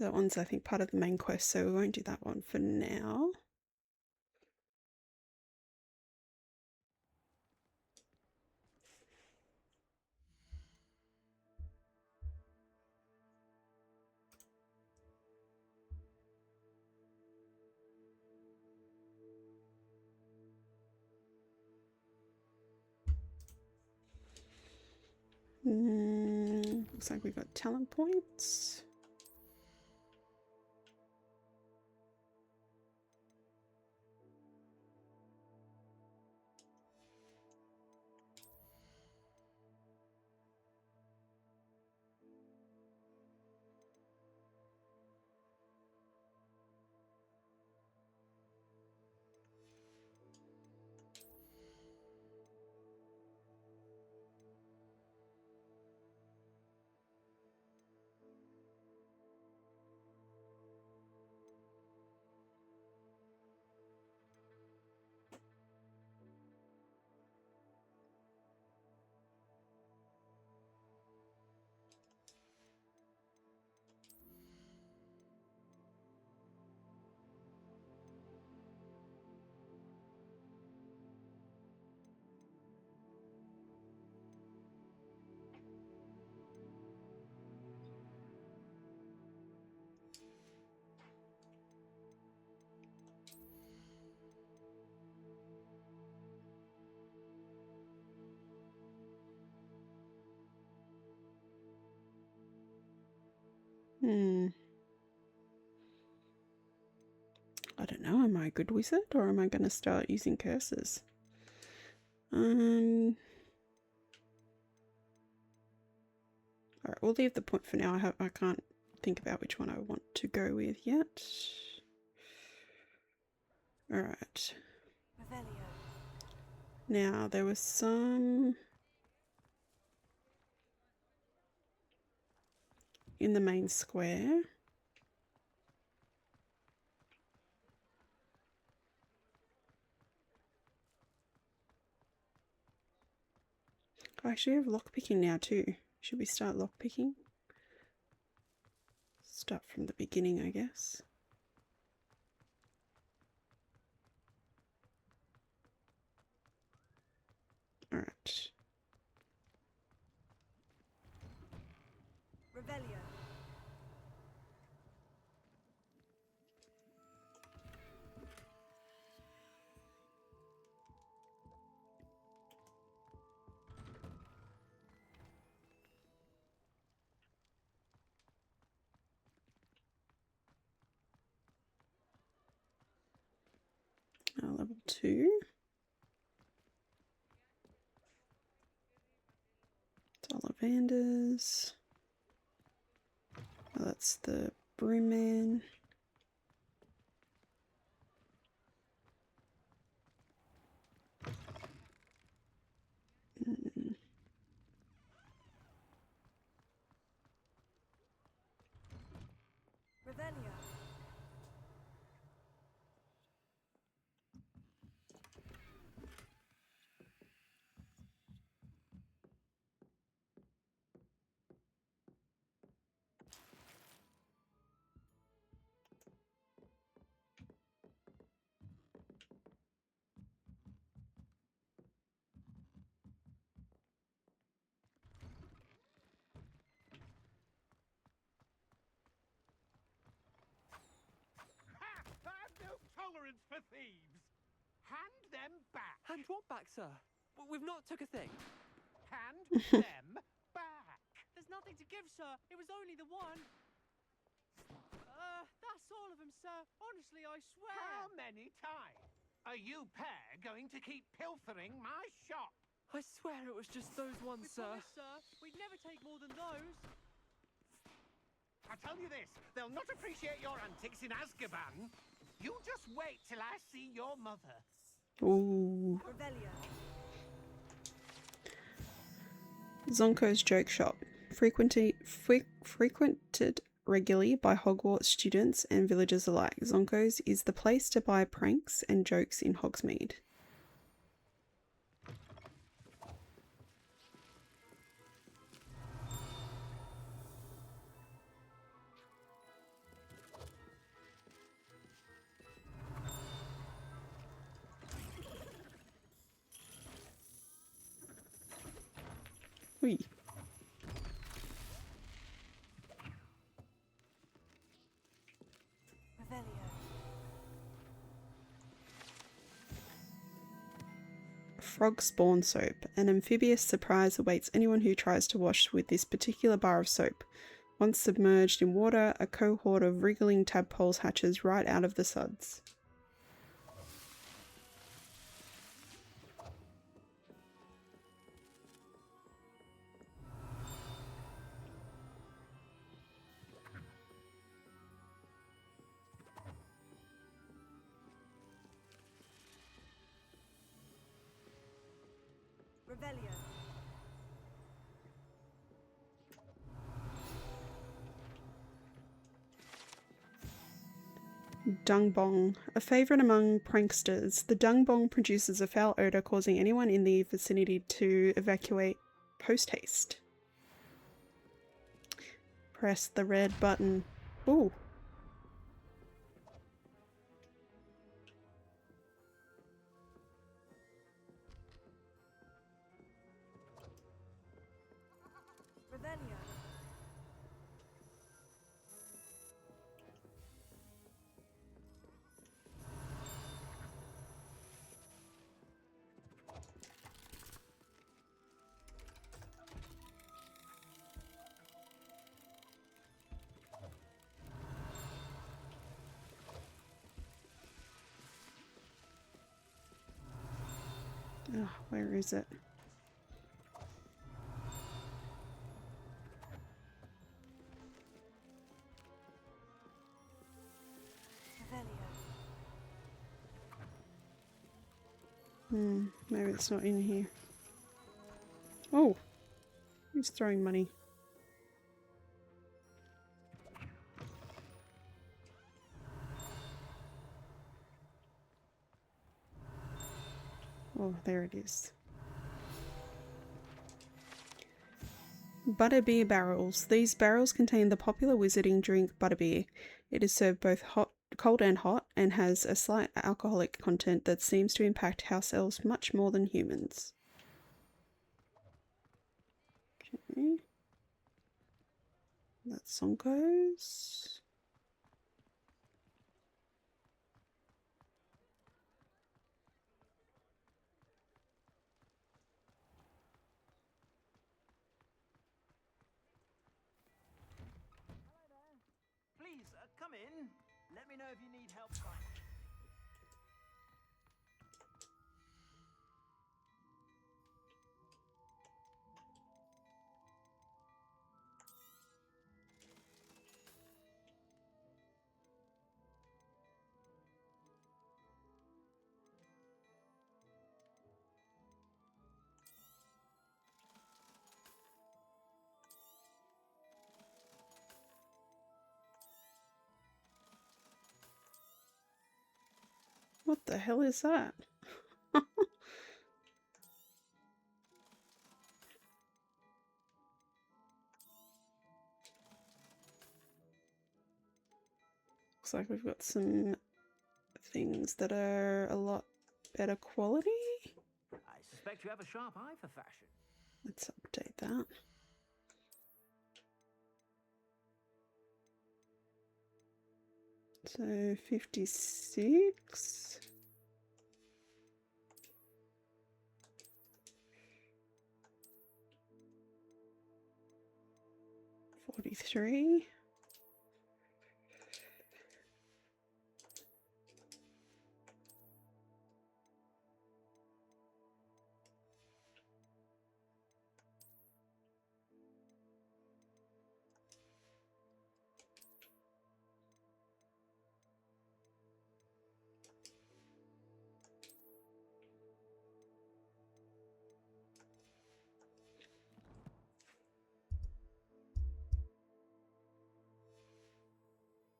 That one's, I think, part of the main quest, so we won't do that one for now. Looks like we've got talent points. I don't know, am I a good wizard or am I going to start using curses? Alright, we'll leave the point for now. I can't think about which one I want to go with yet. Alright. Now, there was some in the main square. I actually have lockpicking now too. Should we start lockpicking? Start from the beginning, I guess. Alright. Revelio. Level 2. Ollivanders. Oh, that's the Broomman. Revelio. warrants for thieves. Hand them back. Hand what back, sir? We've not took a thing. Hand them back. There's nothing to give, sir. It was only the one. That's all of them, sir. Honestly, I swear. How many times are you pair going to keep pilfering my shop? I swear it was just those ones, sir. Promise, sir. We'd never take more than those. I tell you this, they'll not appreciate your antics in Azkaban. You just wait till I see your mother. Ooh. Revelio. Zonko's Joke Shop. Frequented regularly by Hogwarts students and villagers alike. Zonko's is the place to buy pranks and jokes in Hogsmeade. Whee. Revelio. Frog Spawn Soap. An amphibious surprise awaits anyone who tries to wash with this particular bar of soap. Once submerged in water, a cohort of wriggling tadpoles hatches right out of the suds. Revelio. Dung Bong. A favourite among pranksters, the Dung Bong produces a foul odour causing anyone in the vicinity to evacuate post-haste. Press the red button. Ooh. Revelio. Oh, where is it? Maybe it's not in here. Oh, he's throwing money. Oh, there it is. Butterbeer barrels. These barrels contain the popular wizarding drink butterbeer. It is served both cold and hot, and has a slight alcoholic content that seems to impact house elves much more than humans. Okay. That's Zonko's. Please, come in. Let me know if you need help finding. What the hell is that? Looks like we've got some things that are a lot better quality. I suspect you have a sharp eye for fashion. Let's update that. So 56. 43.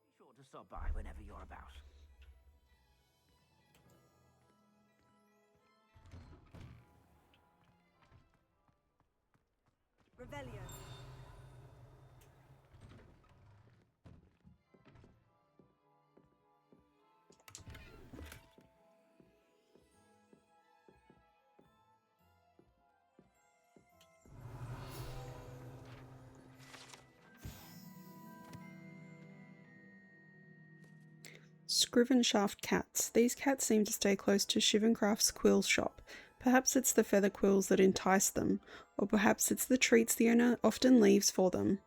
Be sure to stop by whenever you're about. Revelio. Scrivenshaft cats. These cats seem to stay close to Shivencraft's quill shop. Perhaps it's the feather quills that entice them, or perhaps it's the treats the owner often leaves for them.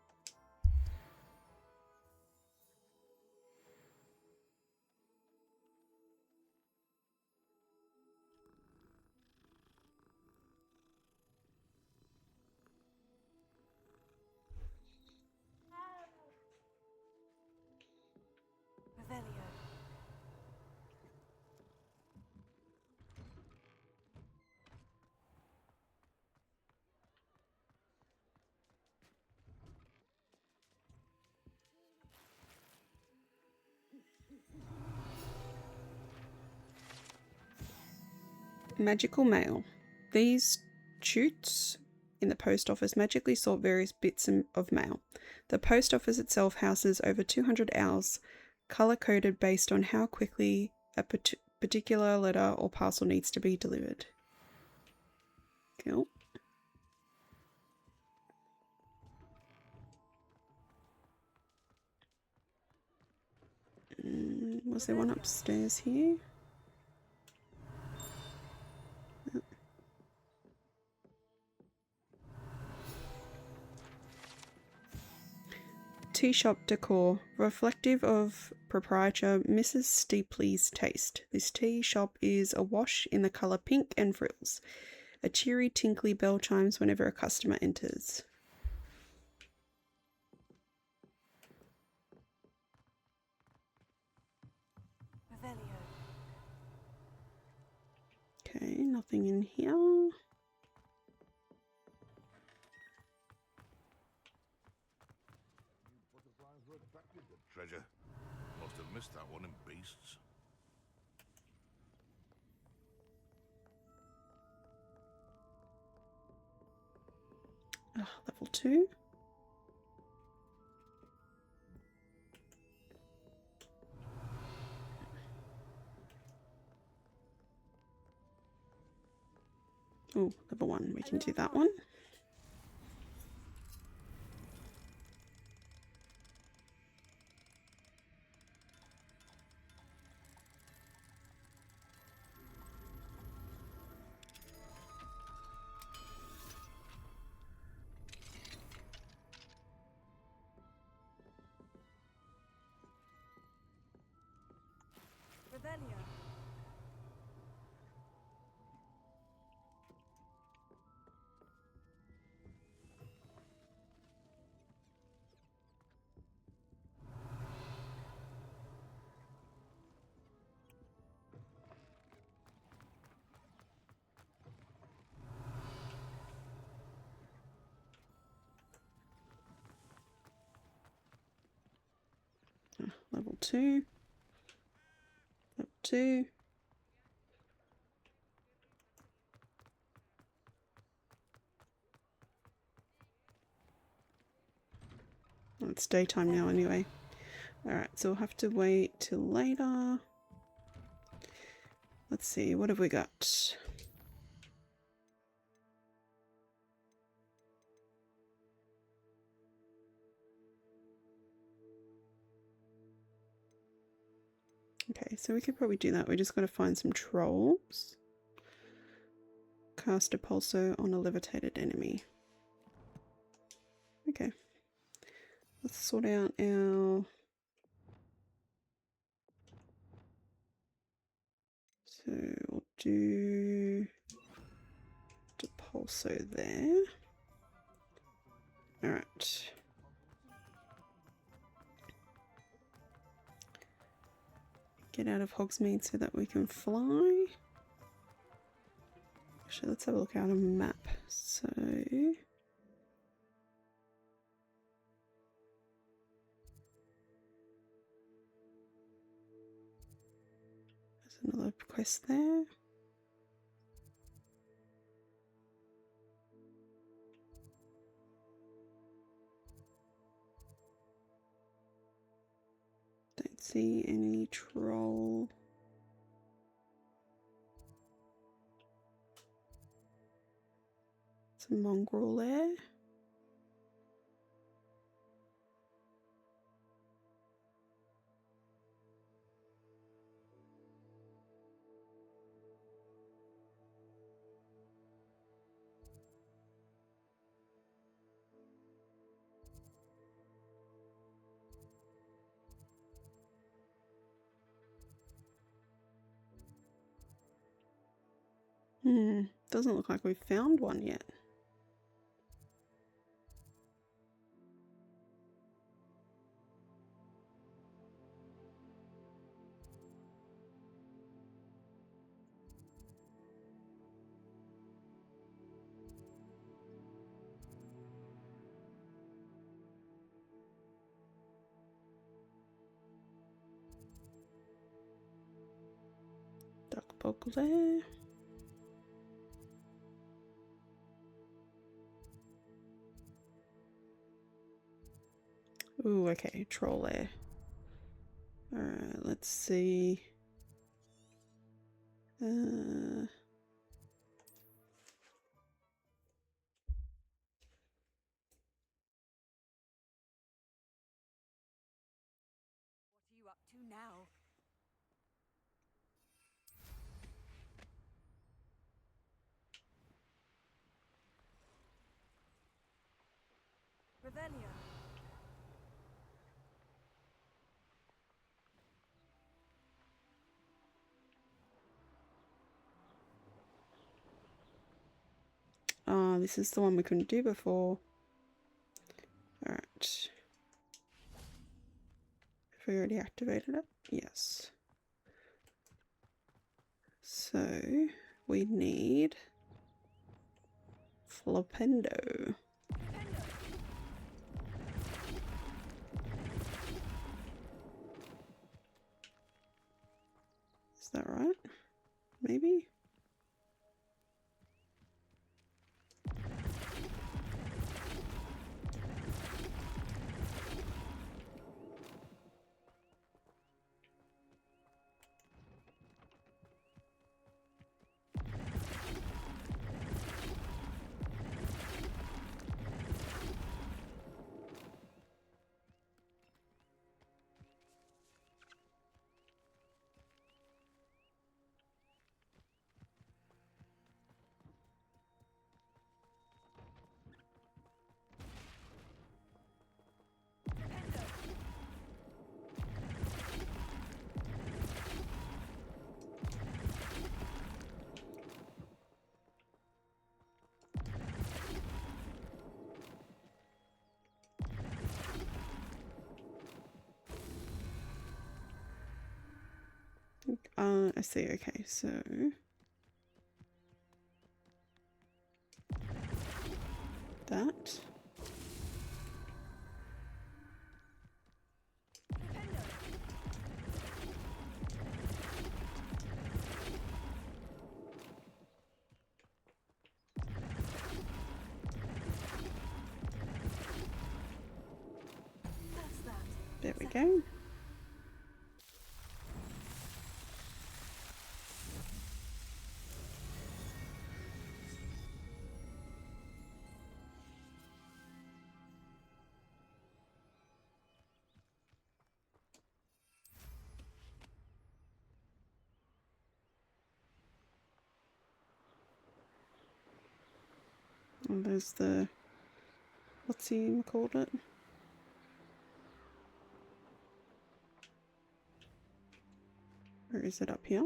Revelio. Magical mail. These chutes in the post office magically sort various bits of mail. The post office itself houses over 200 owls, color-coded based on how quickly a particular letter or parcel needs to be delivered. Cool. Was there one upstairs here? Oh. Tea shop decor, reflective of proprietor Mrs. Steepley's taste. This tea shop is awash in the colour pink and frills. A cheery tinkly bell chimes whenever a customer enters. Revelio. Okay, nothing in here. Treasure. Must have missed that one in Beasts. Level 2. Oh, level 1. We can do that one. Revelio. Level 2. Level 2. Well, it's daytime now anyway. Alright, so we'll have to wait till later. Let's see, what have we got? Okay, so we could probably do that. We just got to find some trolls. Cast a pulsar on a levitated enemy. Okay. Let's sort out our... So we'll do the pulsar there. Alright. Get out of Hogsmeade so that we can fly. Actually, let's have a look out on the map. So... there's another quest there. Don't see any troll. It's a mongrel there. Doesn't look like we've found one yet. Duck bug there. Ooh, okay, troll there. Alright, let's see. What are you up to now? Revelio. Oh, this is the one we couldn't do before. Alright. Have we already activated it? Yes. So, we need Flopendo. Is that right? Maybe? I see, okay, so... that. There we go. And there's the, what's he called it? Or is it up here?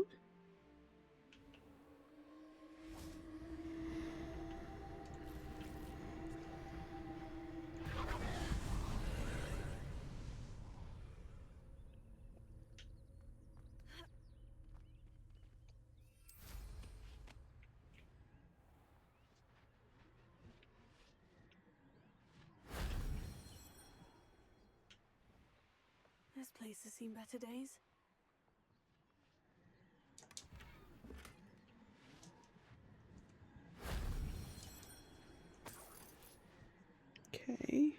This place has seen better days. Okay.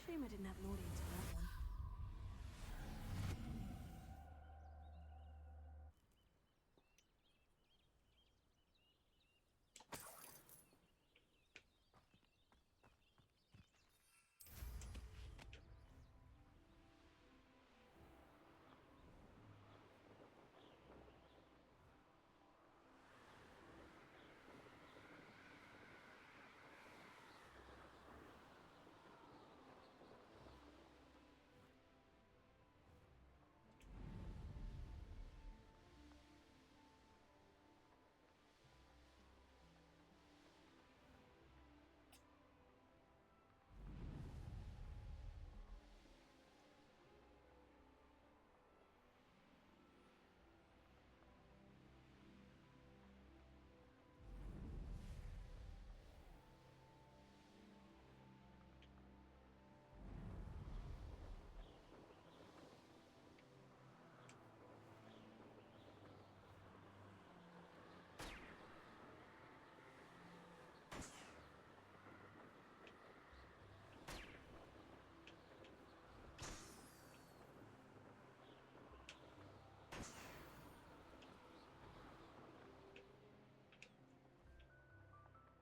Shame I didn't have an audience for that one.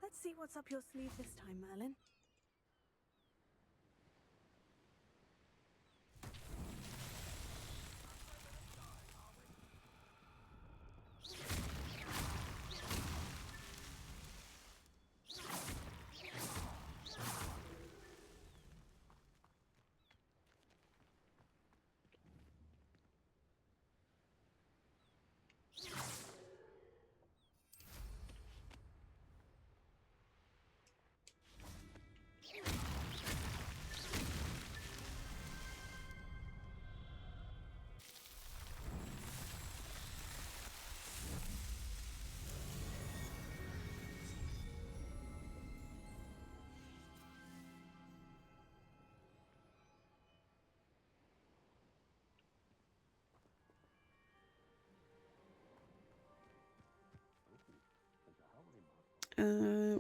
Let's see what's up your sleeve this time, Merlin.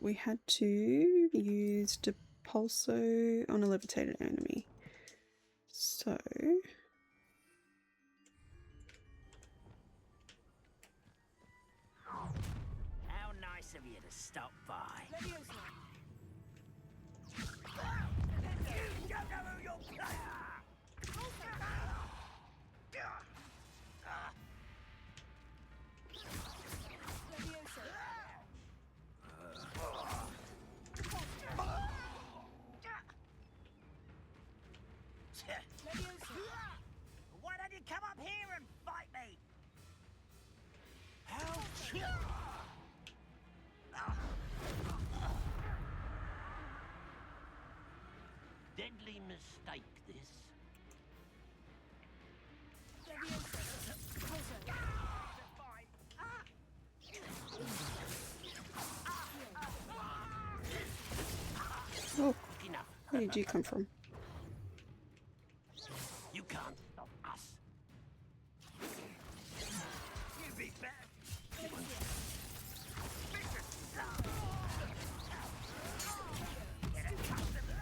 We had to use Depulso on a levitated enemy. So... How nice of you to stop by. You don't know who you're playing. Why don't you come up here and fight me? Deadly mistake, this. Oh, where did you come from? You can't stop us. You be back. Get accustomed.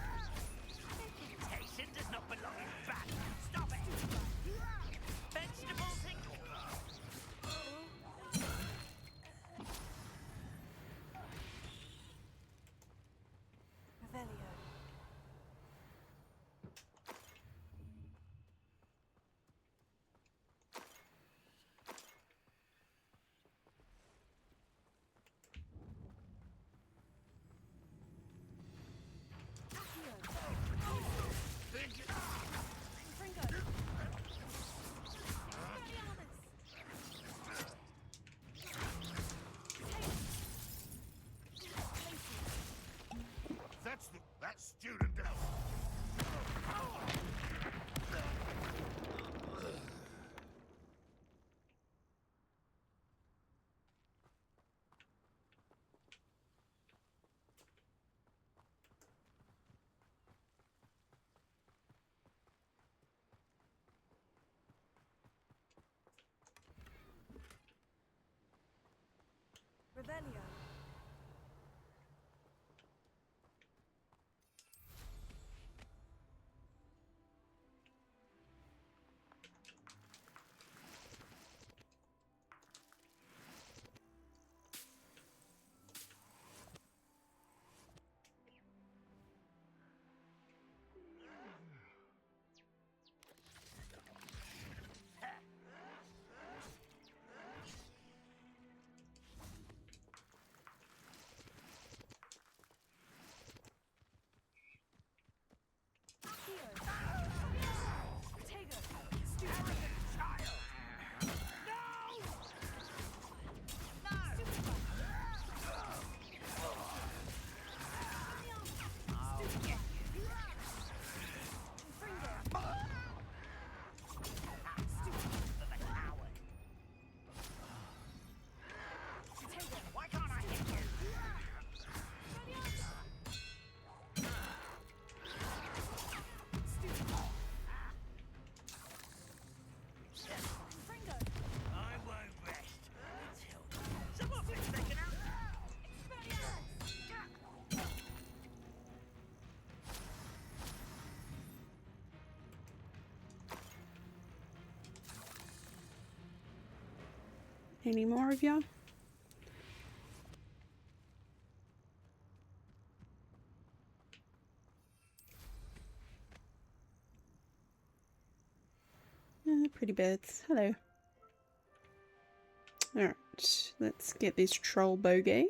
Reputation does not belong in battle. Stop it. Vegetables and... Revelio. Any more of ya? Pretty birds. Hello. Alright, let's get this troll bogey.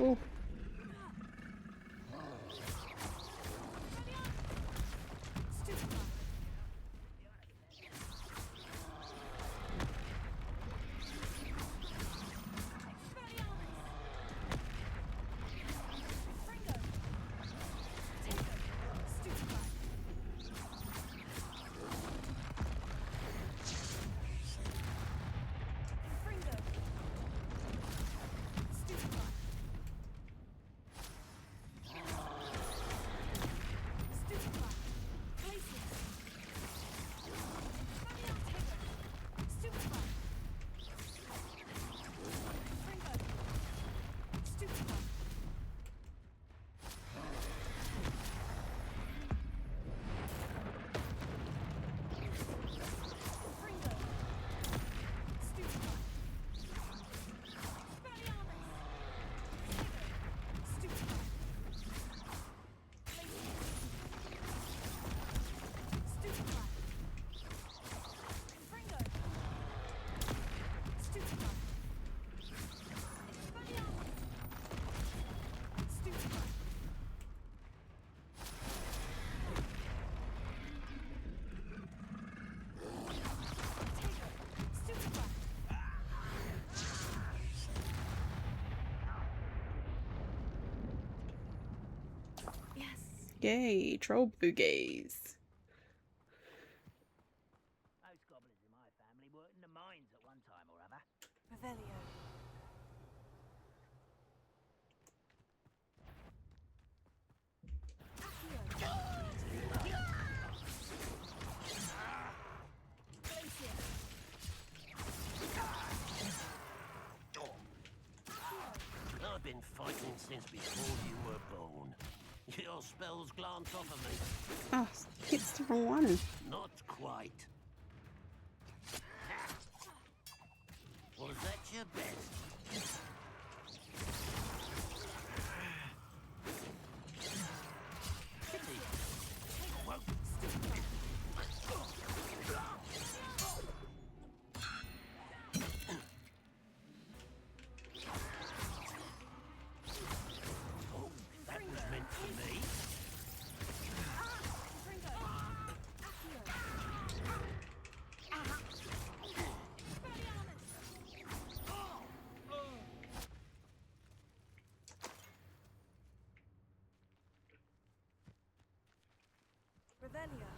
Oh. Yay, troll boogies. Most goblins in my family worked in the mines at one time or other. Revelio. I've been fighting since before you were born. Your spells glance off of me. Oh, hits the wrong one. Not quite. Was that your best? Revelio.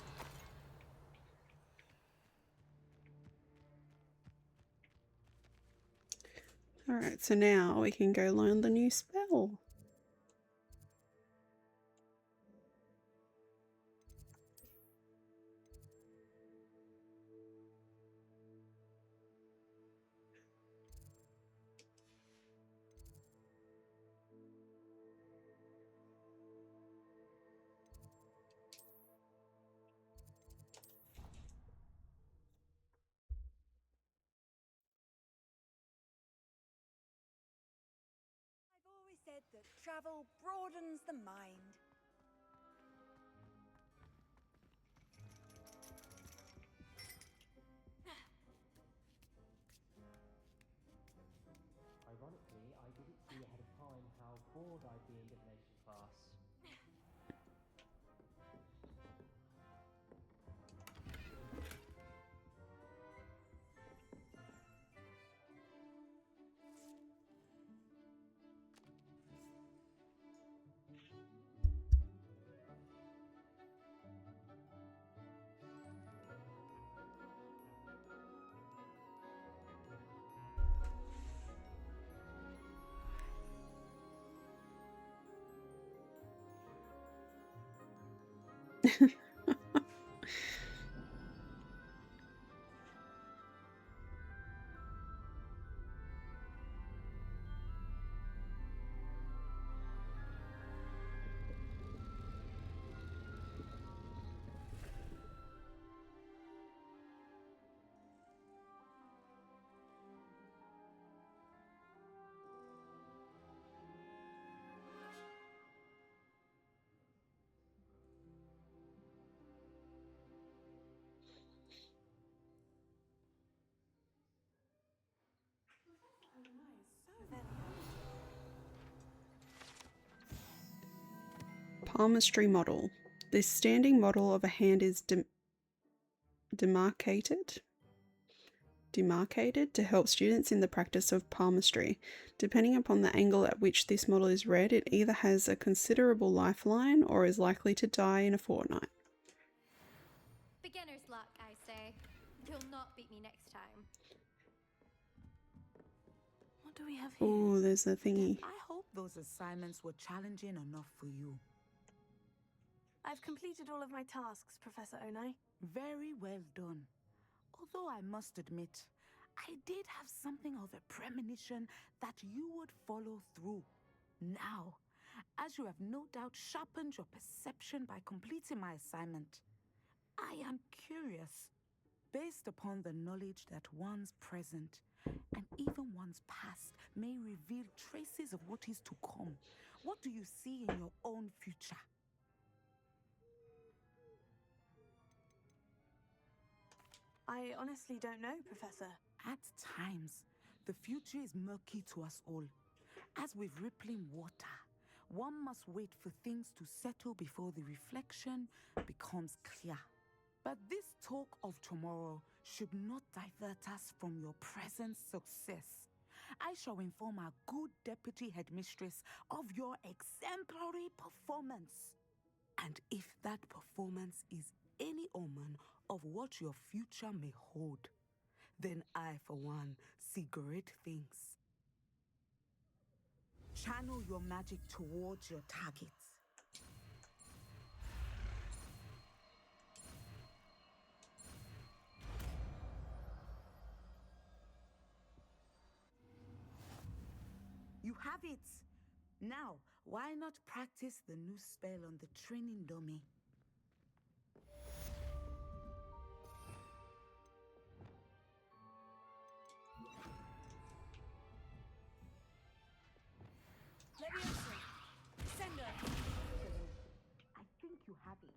Alright, so now we can go learn the new spell. I've always said that travel broadens the mind. Ironically, I didn't see ahead of time how bored I'd be in divination class. Palmistry model. This standing model of a hand is demarcated to help students in the practice of palmistry. Depending upon the angle at which this model is read, it either has a considerable lifeline or is likely to die in a fortnight. Beginner's luck, I say. You'll not beat me next time. What do we have here? Oh, there's a thingy. I hope those assignments were challenging enough for you. I've completed all of my tasks, Professor Onai. Very well done. Although I must admit, I did have something of a premonition that you would follow through. Now, as you have no doubt sharpened your perception by completing my assignment, I am curious, based upon the knowledge that one's present and even one's past may reveal traces of what is to come. What do you see in your own future? I honestly don't know, Professor. At times, the future is murky to us all. As with rippling water, one must wait for things to settle before the reflection becomes clear. But this talk of tomorrow should not divert us from your present success. I shall inform our good deputy headmistress of your exemplary performance. And if that performance is any omen of what your future may hold, then I, for one, see great things. Channel your magic towards your target. You have it! Now, why not practice the new spell on the training dummy? I think you have it.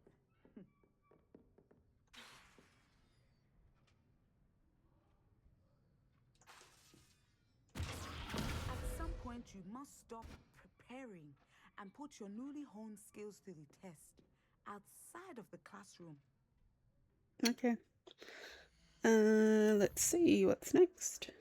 At some point, you must stop preparing and put your newly honed skills to the test outside of the classroom. Okay. Let's see what's next.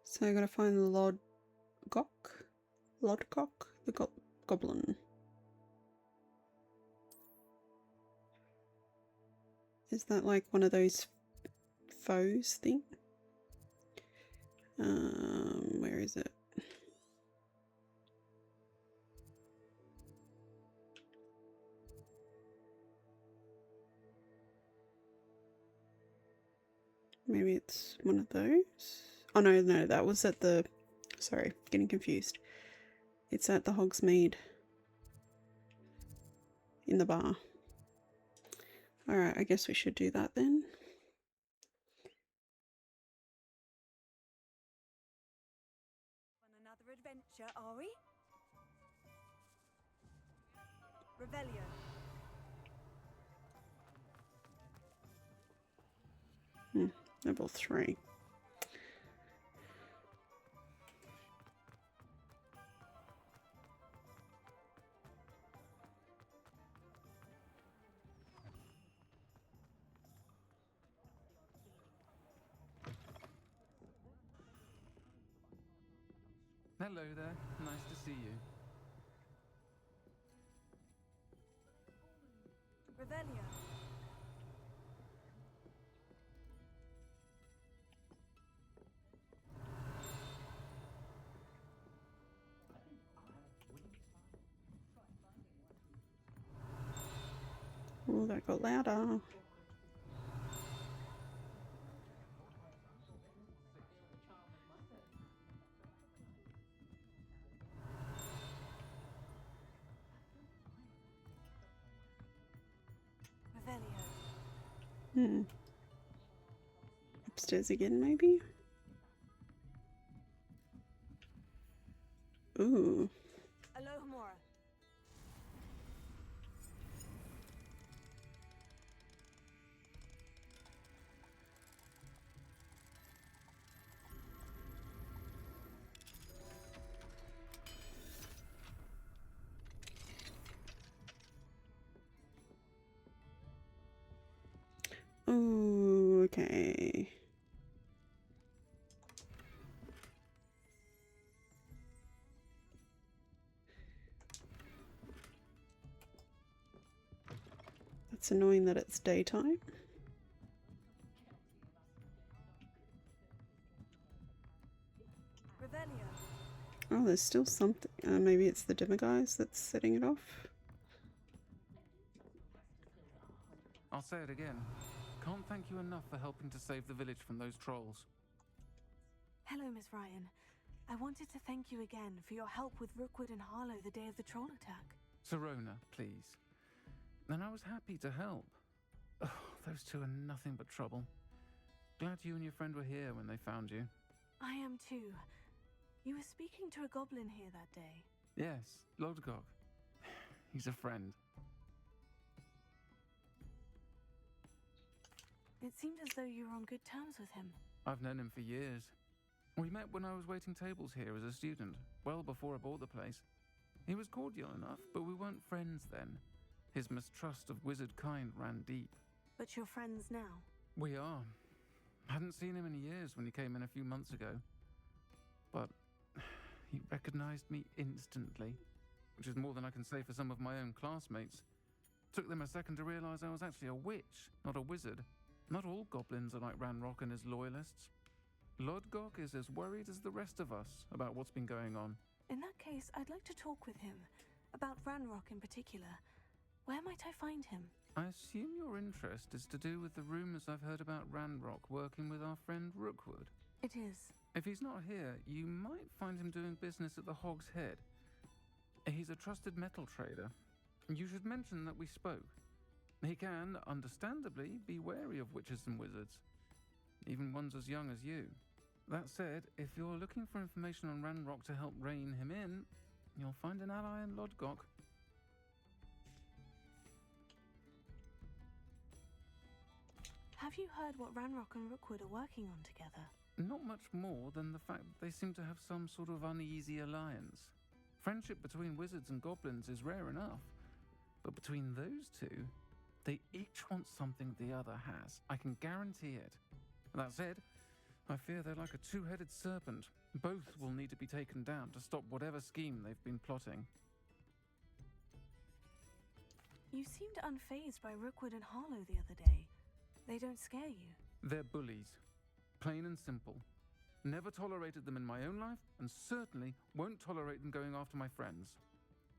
So I gotta find Lodgok, the goblin. Is that like one of those foes thing? Where is it? Maybe it's one of those? Oh no, that was at the... Sorry, getting confused. It's at the Hogsmeade. In the bar. Alright, I guess we should do that then. On another adventure, are we? Revelio. Level 3. Hello there, nice to see you. Revelio. Oh, that got louder. Revelio. Upstairs again, maybe? Ooh. Alohomora. Ooh, okay. It's annoying that it's daytime. Revelio. Oh, there's still something. Maybe it's the Demiguise that's setting it off. I'll say it again. Can't thank you enough for helping to save the village from those trolls. Hello, Miss Ryan. I wanted to thank you again for your help with Rookwood and Harlow the day of the troll attack. Serona, please. And I was happy to help. Oh, those two are nothing but trouble. Glad you and your friend were here when they found you. I am too. You were speaking to a goblin here that day. Yes, Lodgok. He's a friend. It seemed as though you were on good terms with him. I've known him for years. We met when I was waiting tables here as a student, well before I bought the place. He was cordial enough, but we weren't friends then. His mistrust of wizard kind ran deep. But you're friends now? We are. Hadn't seen him in years when he came in a few months ago. But he recognized me instantly, which is more than I can say for some of my own classmates. Took them a second to realize I was actually a witch, not a wizard. Not all goblins are like Ranrock and his loyalists. Lodgok is as worried as the rest of us about what's been going on. In that case, I'd like to talk with him. About Ranrock in particular. Where might I find him? I assume your interest is to do with the rumors I've heard about Ranrock working with our friend Rookwood. It is. If he's not here, you might find him doing business at the Hog's Head. He's a trusted metal trader. You should mention that we spoke. He can, understandably, be wary of witches and wizards, even ones as young as you. That said, if you're looking for information on Ranrock to help rein him in, you'll find an ally in Lodgok. Have you heard what Ranrock and Rookwood are working on together? Not much more than the fact that they seem to have some sort of uneasy alliance. Friendship between wizards and goblins is rare enough, but between those two, they each want something the other has. I can guarantee it. That said, I fear they're like a two-headed serpent. Both will need to be taken down to stop whatever scheme they've been plotting. You seemed unfazed by Rookwood and Harlow the other day. They don't scare you. They're bullies. Plain and simple. Never tolerated them in my own life, and certainly won't tolerate them going after my friends.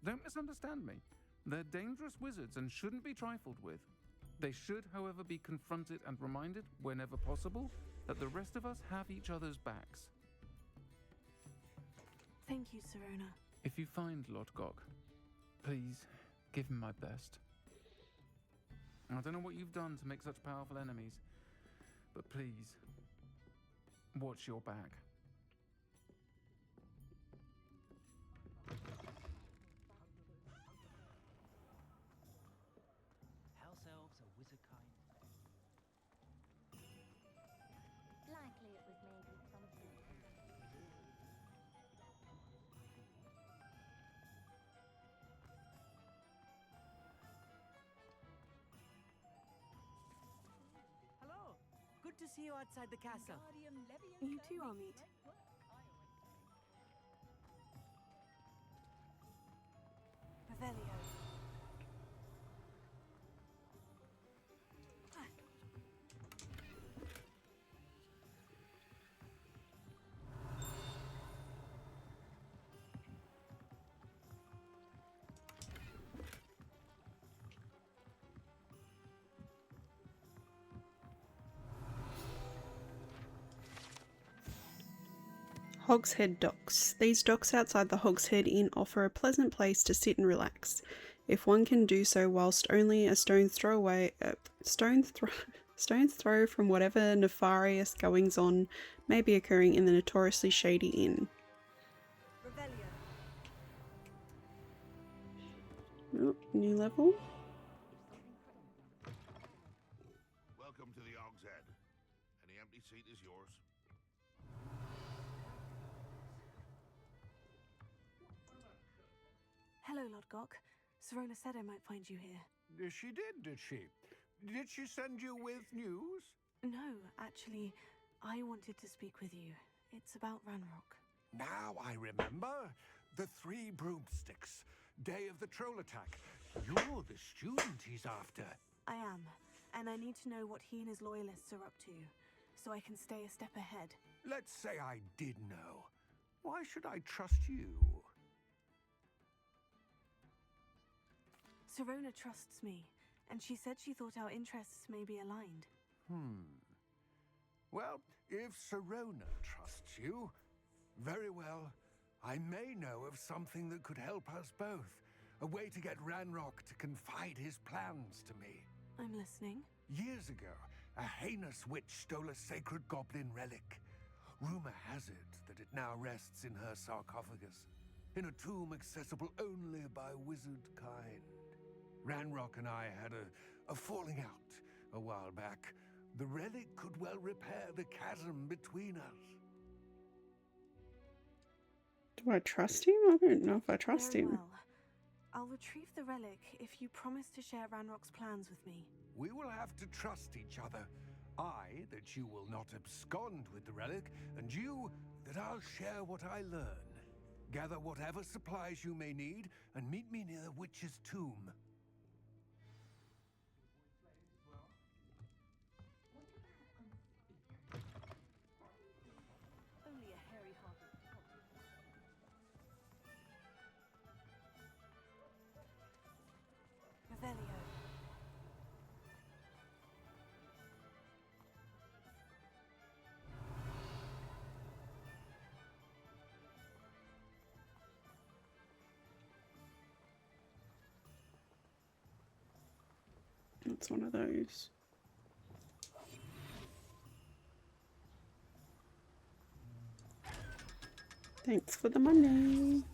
Don't misunderstand me. They're dangerous wizards and shouldn't be trifled with. They should, however, be confronted and reminded, whenever possible, that the rest of us have each other's backs. Thank you, Serona. If you find Lodgok, please give him my best. I don't know what you've done to make such powerful enemies, but please, watch your back. House elves are wizard kind. Likely it was made with something. Hello. Good to see you outside the castle. You too, Amit. Revelio. Hogshead Docks. These docks outside the Hogshead Inn offer a pleasant place to sit and relax, if one can do so whilst only a stone's throw from whatever nefarious goings-on may be occurring in the notoriously shady inn. Oh, new level. Welcome to the Hogshead. Any empty seat is yours. Hello, Lodgok. Serona said I might find you here. She did she? Did she send you with news? No, actually, I wanted to speak with you. It's about Ranrock. Now I remember. The 3 broomsticks. Day of the troll attack. You're the student he's after. I am, and I need to know what he and his loyalists are up to, so I can stay a step ahead. Let's say I did know. Why should I trust you? Serona trusts me, and she said she thought our interests may be aligned. Well, if Serona trusts you, very well. I may know of something that could help us both. A way to get Ranrock to confide his plans to me. I'm listening. Years ago, a heinous witch stole a sacred goblin relic. Rumor has it that it now rests in her sarcophagus, in a tomb accessible only by wizard kind. Ranrock and I had a falling out a while back. The relic could well repair the chasm between us. Do I trust him? I don't know if I trust Very him. well. I'll retrieve the relic if you promise to share Ranrock's plans with me. We will have to trust each other. I, that you will not abscond with the relic, and you, that I'll share what I learn. Gather whatever supplies you may need, and meet me near the witch's tomb. Only a hairy-hearted Revelio. It's one of those. Thanks for the money.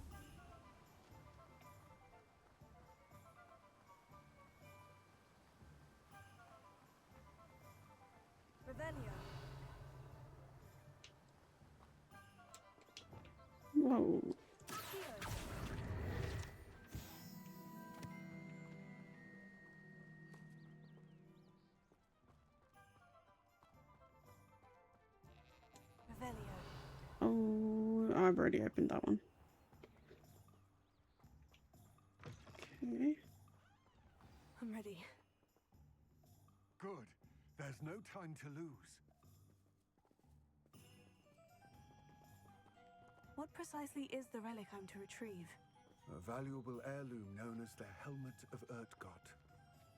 Revelio. Whoa. Oh, I've already opened that one. Okay. I'm ready. Good. There's no time to lose. What precisely is the relic I'm to retrieve? A valuable heirloom known as the Helmet of Urtgott.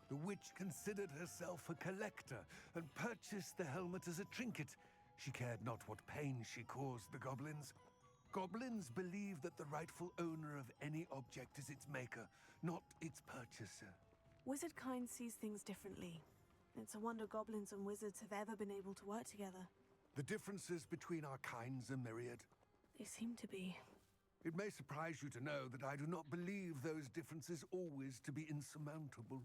The witch considered herself a collector and purchased the helmet as a trinket. She cared not what pain she caused the goblins. Goblins believe that the rightful owner of any object is its maker, not its purchaser. Wizard kind sees things differently. It's a wonder goblins and wizards have ever been able to work together. The differences between our kinds are myriad. They seem to be. It may surprise you to know that I do not believe those differences always to be insurmountable.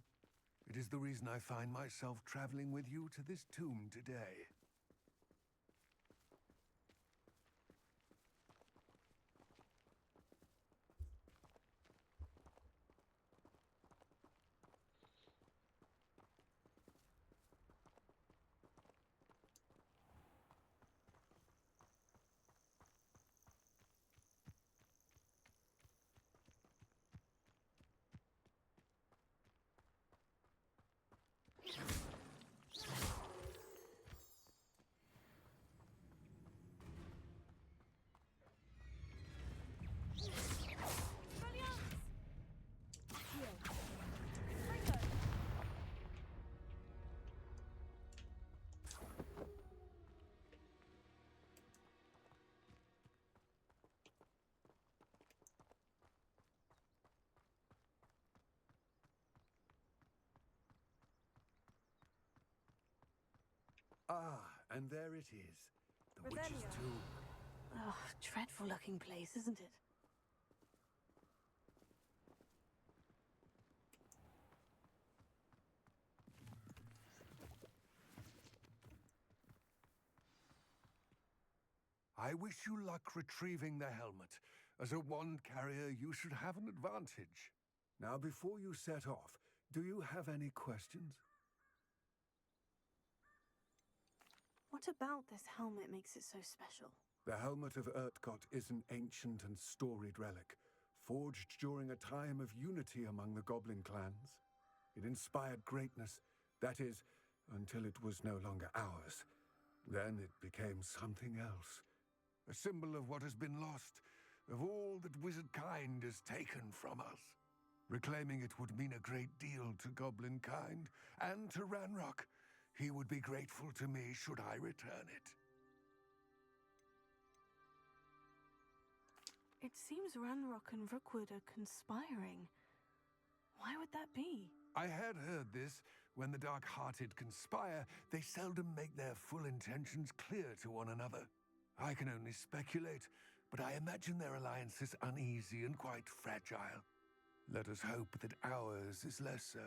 It is the reason I find myself traveling with you to this tomb today. Ah, and there it is. The witch's Revelio. tomb. Oh, dreadful looking place, isn't it? I wish you luck retrieving the helmet. As a wand carrier, you should have an advantage. Now, before you set off, do you have any questions? What about this helmet makes it so special? The helmet of Urtkot is an ancient and storied relic, forged during a time of unity among the goblin clans. It inspired greatness, that is, until it was no longer ours. Then it became something else. A symbol of what has been lost, of all that wizard kind has taken from us. Reclaiming it would mean a great deal to goblin kind, and to Ranrock. He would be grateful to me should I return it. It seems Ranrock and Rookwood are conspiring. Why would that be? I had heard this. When the dark-hearted conspire, they seldom make their full intentions clear to one another. I can only speculate, but I imagine their alliance is uneasy and quite fragile. Let us hope that ours is less so.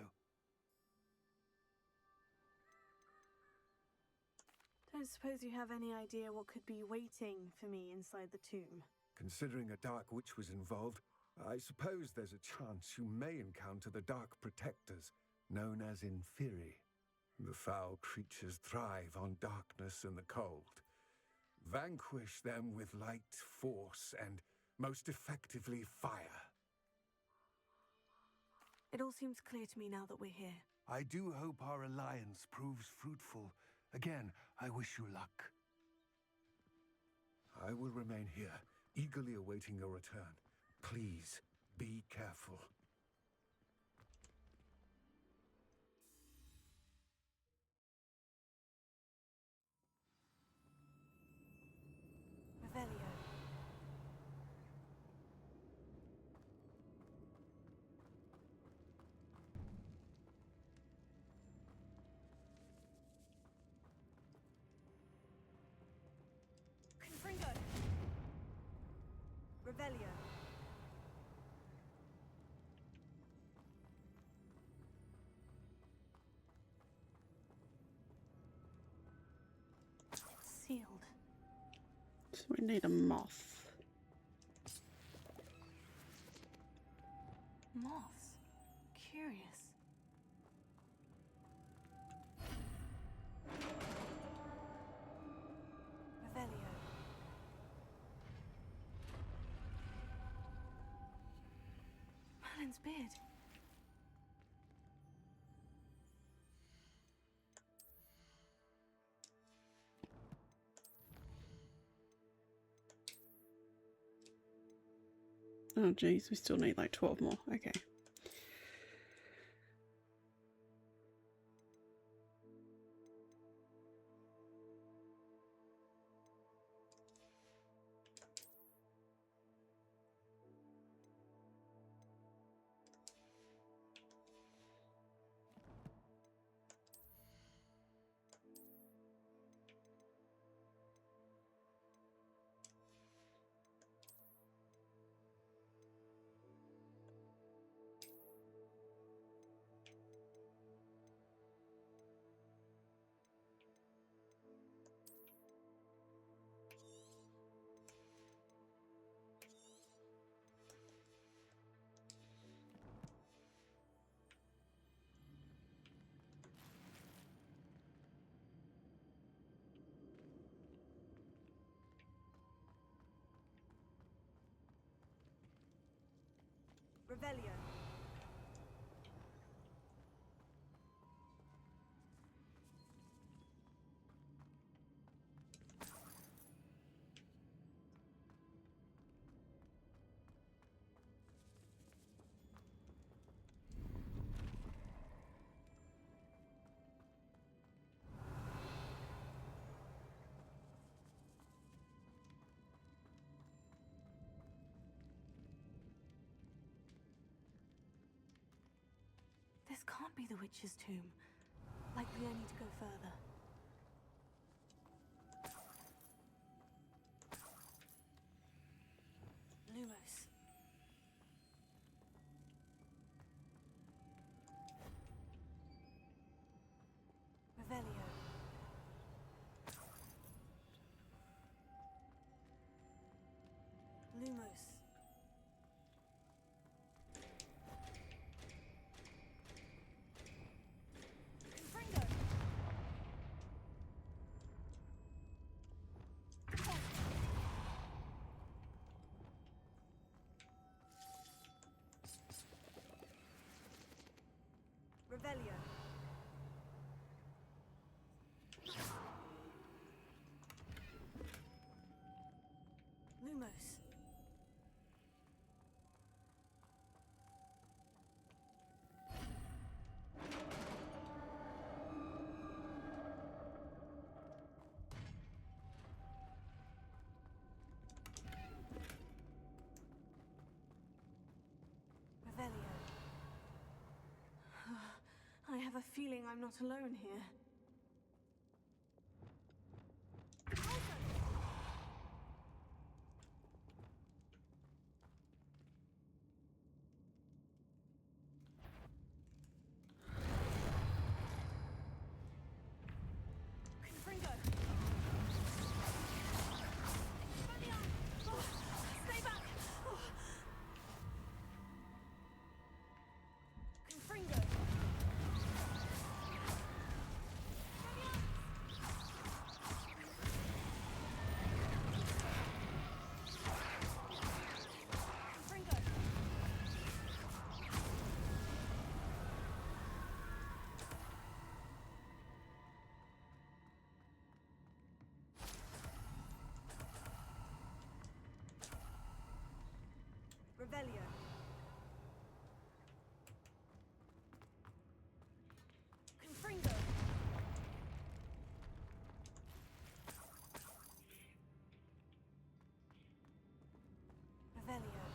Don't suppose you have any idea what could be waiting for me inside the tomb? Considering a dark witch was involved, I suppose there's a chance you may encounter the Dark Protectors, known as Inferi. The foul creatures thrive on darkness and the cold. Vanquish them with light, force, and, most effectively, fire. It all seems clear to me now that we're here. I do hope our alliance proves fruitful. Again, I wish you luck. I will remain here, eagerly awaiting your return. Please, be careful. Revelio. Confringo. Revelio. It's sealed. So we need a moth. Moths. Curious. Revelio. Merlin's beard. Oh geez, we still need like 12 more. Okay. Revelio. This can't be the witch's tomb. Likely I need to go further. Revelio. Lumos. Revelio. I have a feeling I'm not alone here. Confringo. Stay back! Confringo. Revelio. Confringo. Revelio.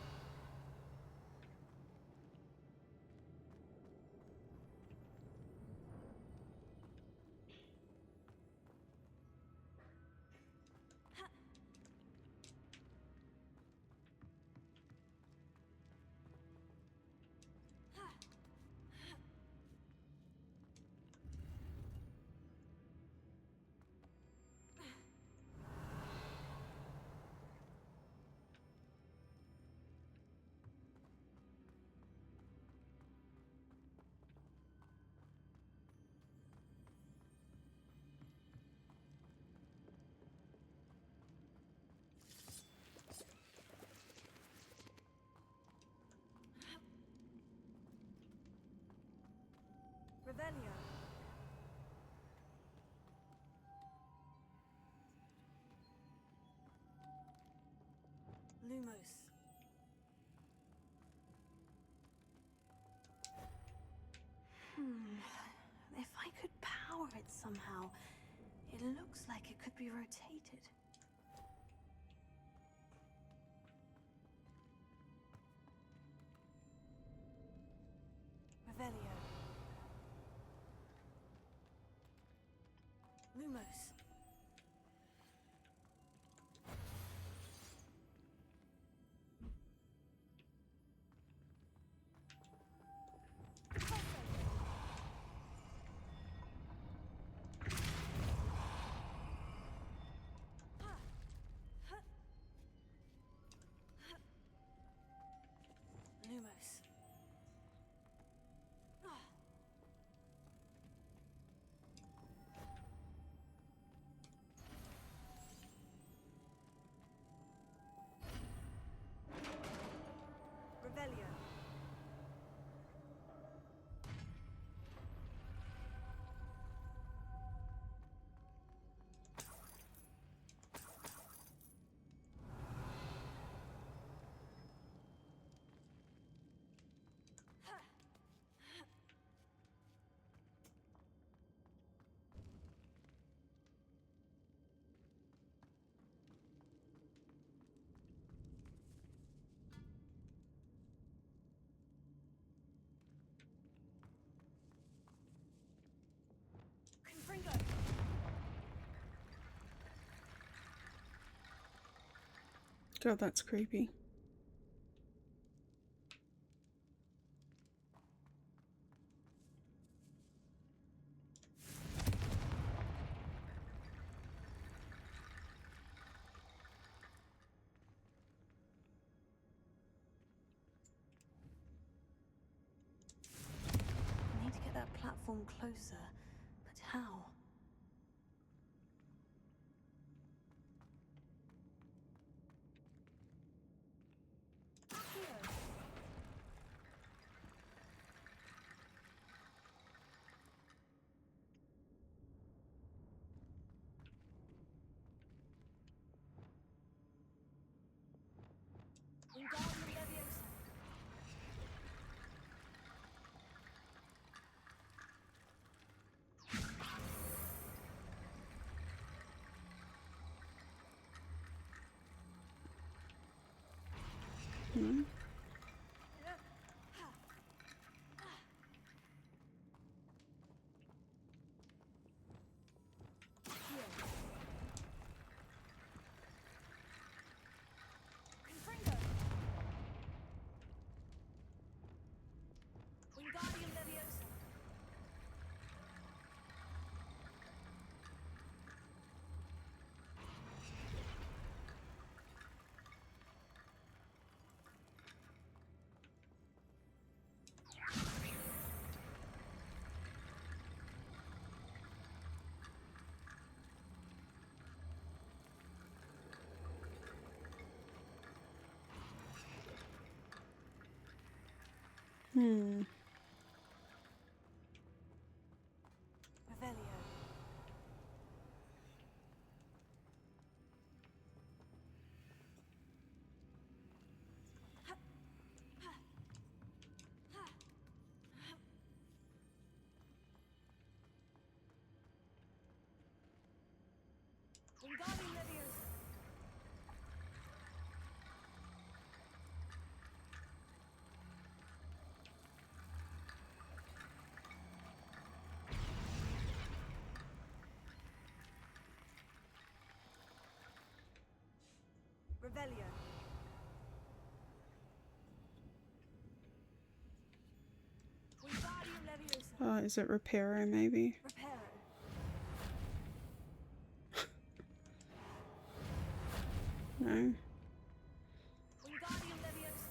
Revelio. Lumos. If I could power it somehow, it looks like it could be rotated. Revelio. Lumos. Lumos. Revelio. Confringo. God, that's creepy. I need to get that platform closer, but how? No? Hmm. Revelio. Wingardium Leviosa. Revelio. Wingardium Leviosa. Oh, is it Reparo maybe? Reparo. No? Wingardium Leviosa.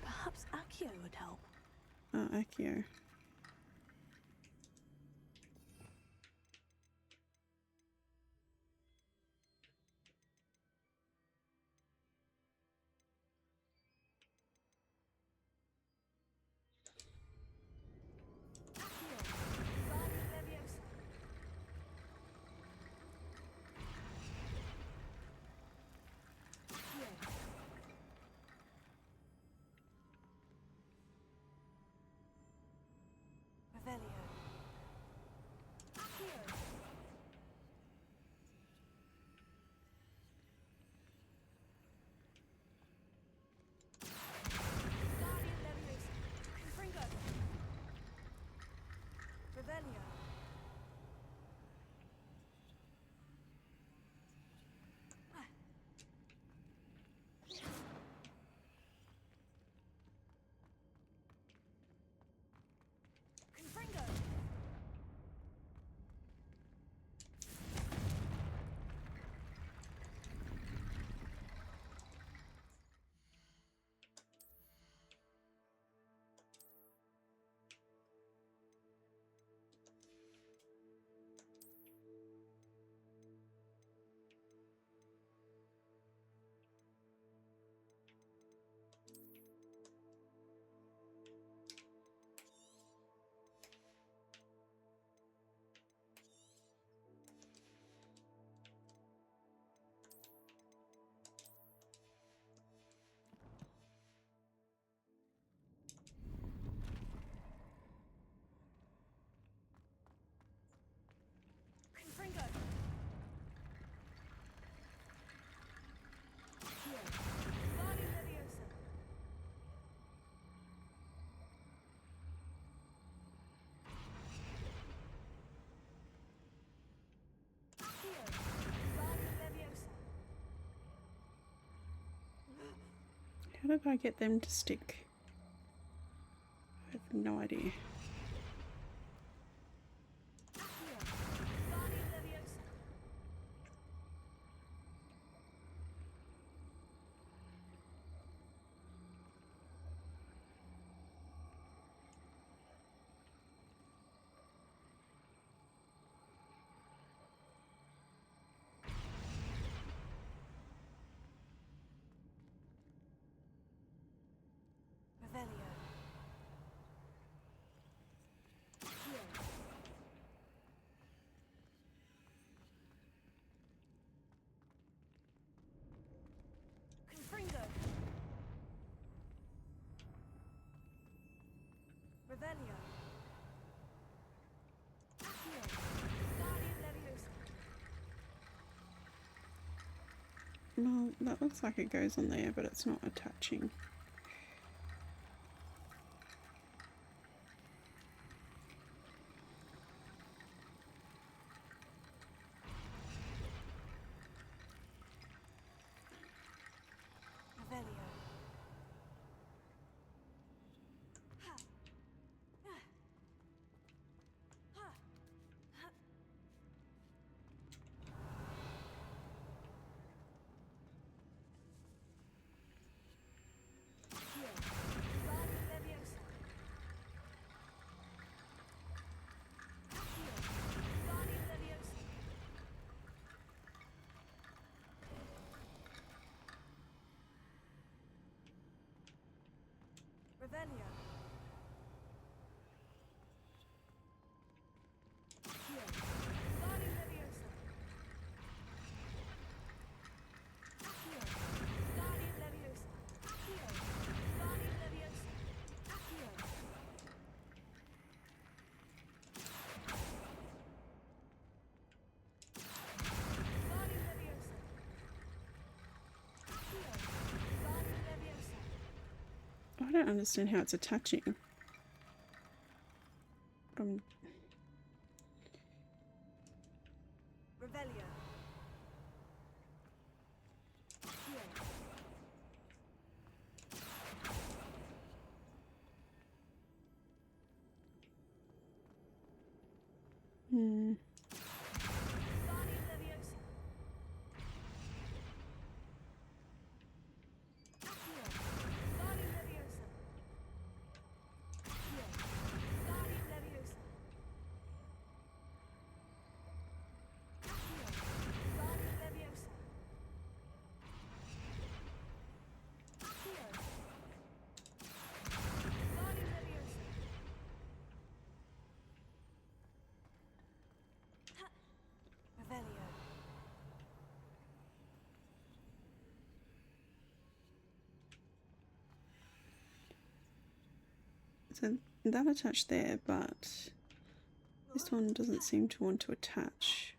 Perhaps Accio would help. Oh, Accio. Wingardium Leviosa. Revelio. Accio. Wingardium Leviosa. Confringo. Revelio. Confringo. Confringo. Wingardium Leviosa. Accio. Wingardium Leviosa. How did I get them to stick? I have no idea. Accio. Wingardium Leviosa. Revelio. Well, that looks like it goes on there, but it's not attaching. Revelio. I don't understand how it's attaching. Revelio. Hmm. So that attached there, but this one doesn't seem to want to attach.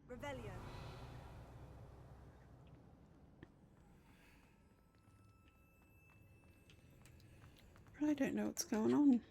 Revelio. I don't know what's going on.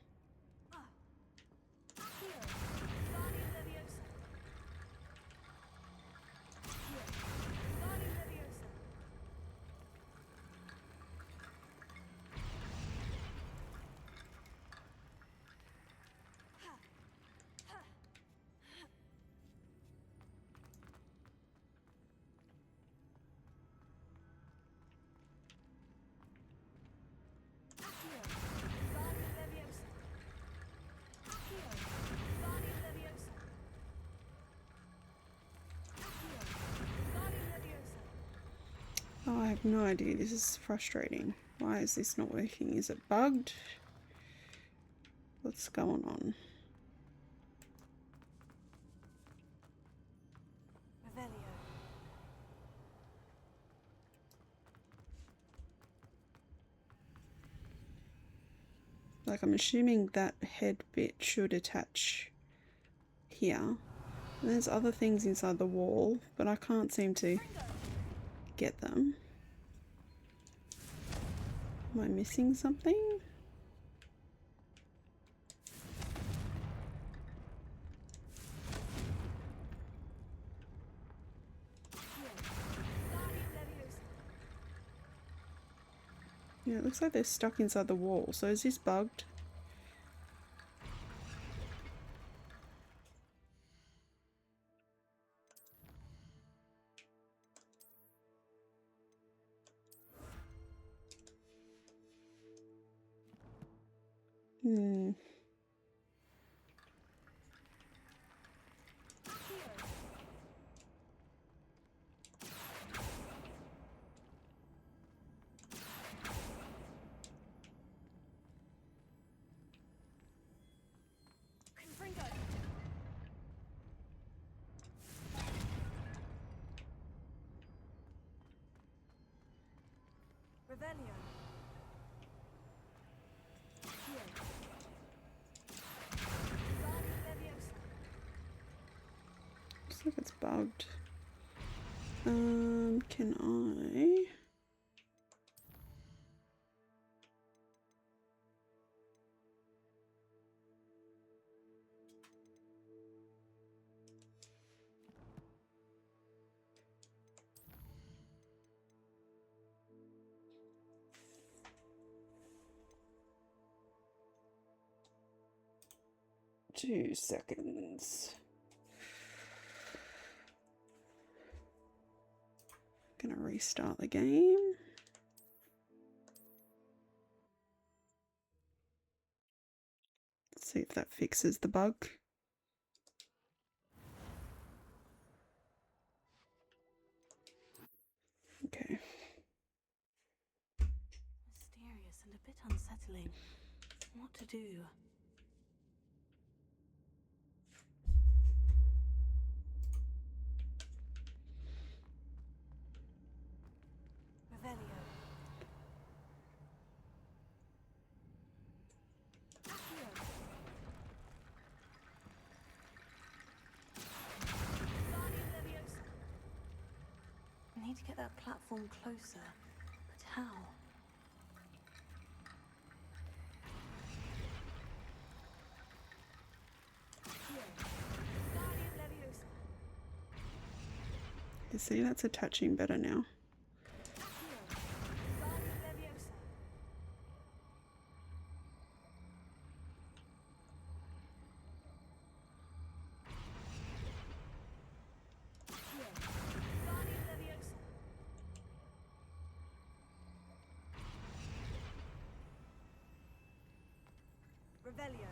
Oh, I have no idea. This is frustrating. Why is this not working? Is it bugged? What's going on? Like, I'm assuming that head bit should attach here. And there's other things inside the wall, but I can't seem to get them. Am I missing something? Yeah, it looks like they're stuck inside the wall. So is this bugged? Hmm. Revelio. Looks like it's bugged. Can I? Two seconds. Gonna restart the game. See if that fixes the bug. Okay. Mysterious and a bit unsettling. What to do? Revelio. I need to get that platform closer, but how? You see, that's attaching better now. Revelio.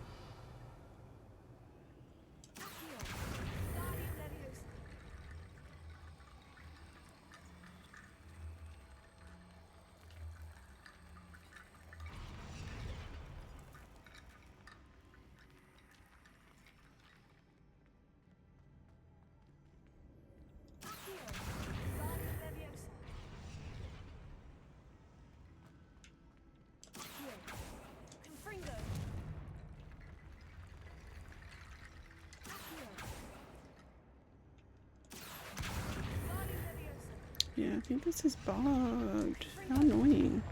Yeah, I think this is bugged. How annoying.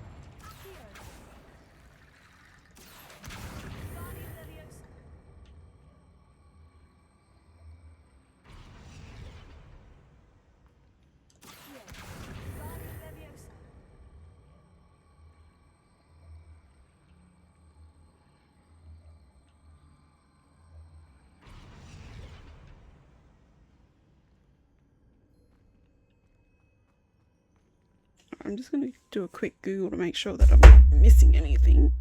I'm just going to do a quick Google to make sure that I'm not missing anything.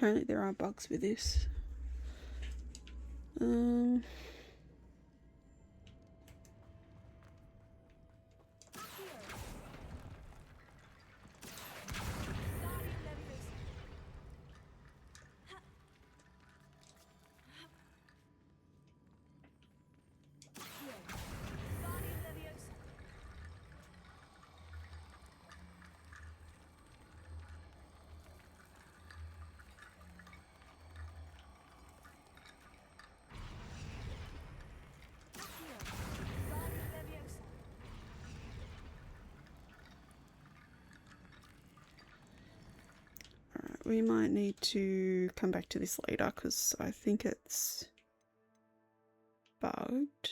Apparently there are bugs with this. We might need to come back to this later because I think it's bugged.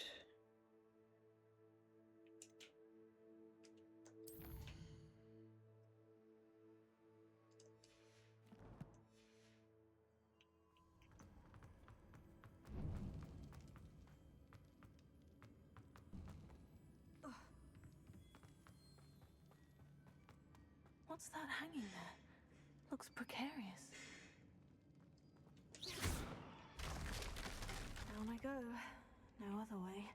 What's that hanging there? Looks precarious. Down I go. No other way.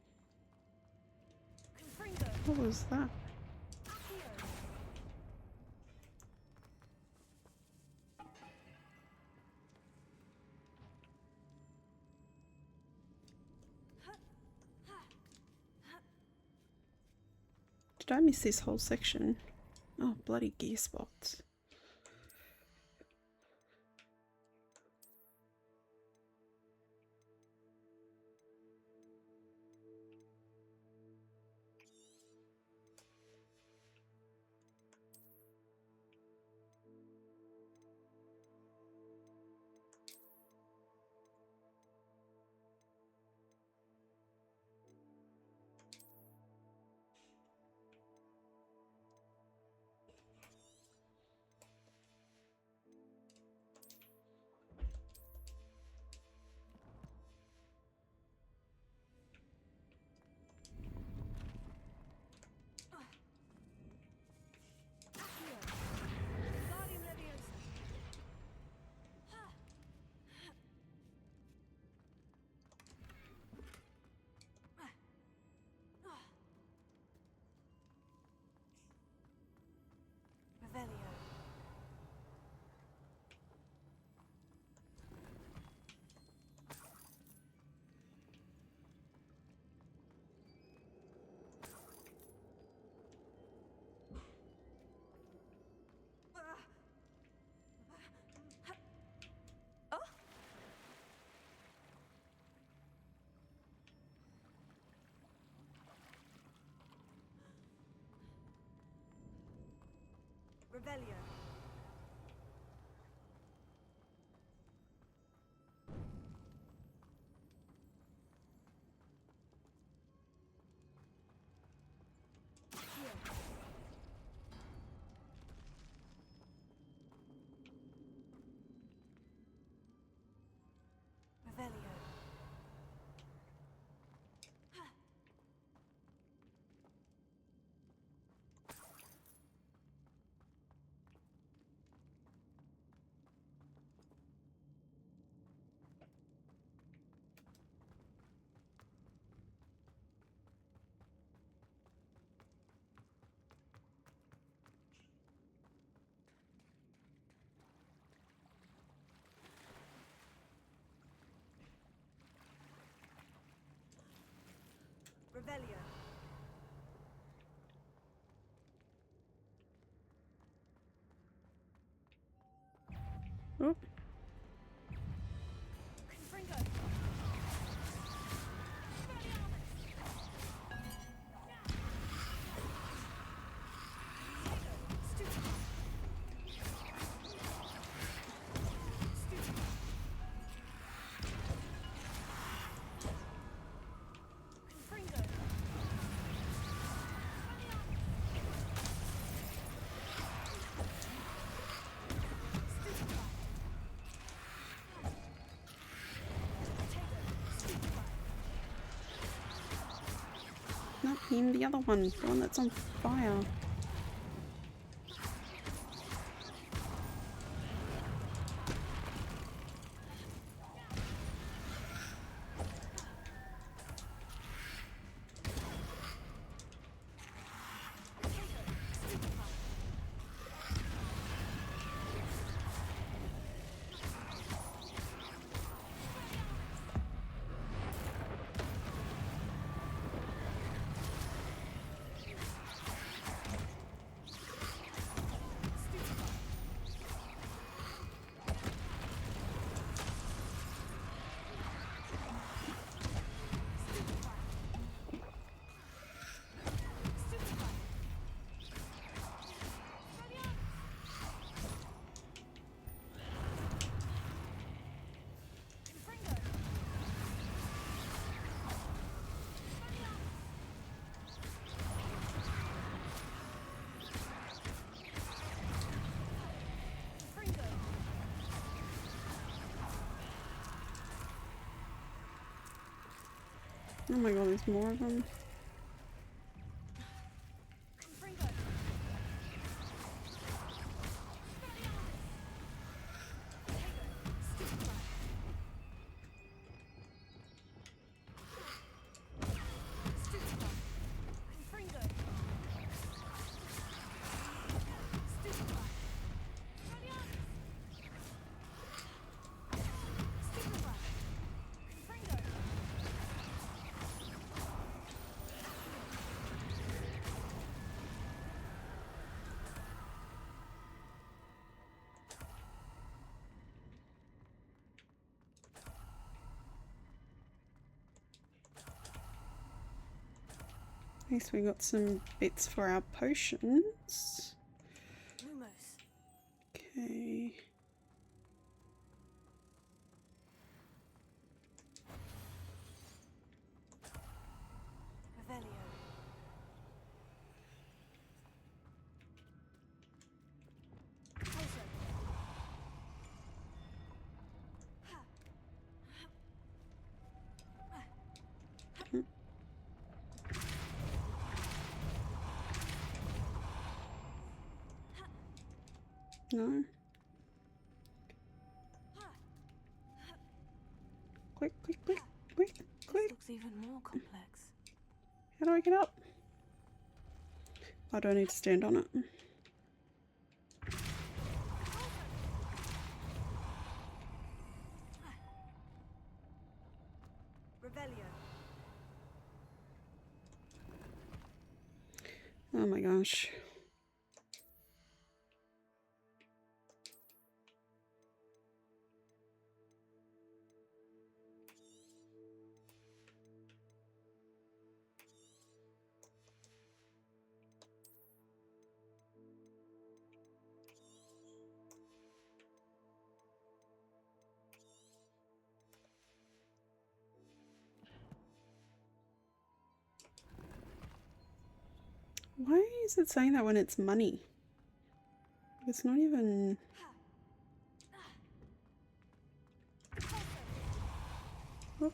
What was that? Did I miss this whole section? Oh, bloody gear spots. Revelio. Revelio. Oop. Not him, the other one, the one that's on fire. Oh my god, there's more of them. At least we got some bits for our potions. Lumos. Okay. Revelio. No. Quick, quick, quick, quick, quick. This looks even more complex. How do I get up? I don't need to stand on it. Revelio. Oh my gosh. Why is it saying that when it's money? It's not even... Oh.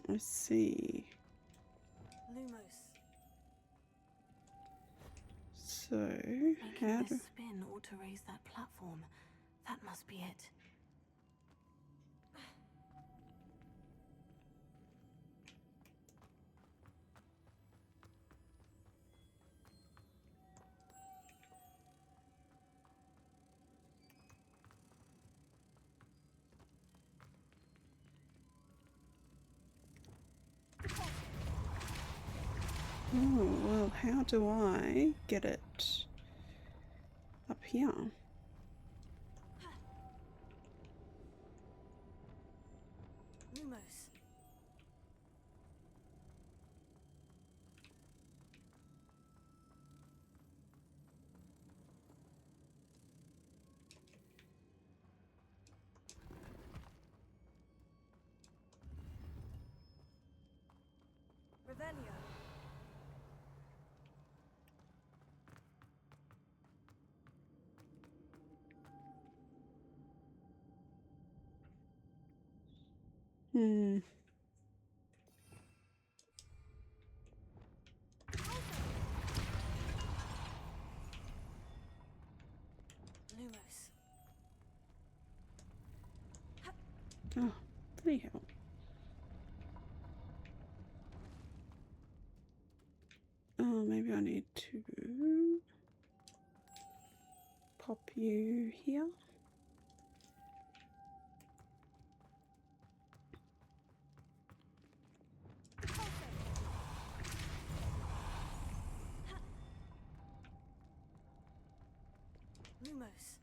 I see. Lumos. So, Making how this do... spin ought to raise that platform. That must be it. Oh, well, how do I get it up here? Lumos. Revelio. Hmm. Lumos. Oh, bloody hell. Oh, maybe I need to pop you here. Lumos.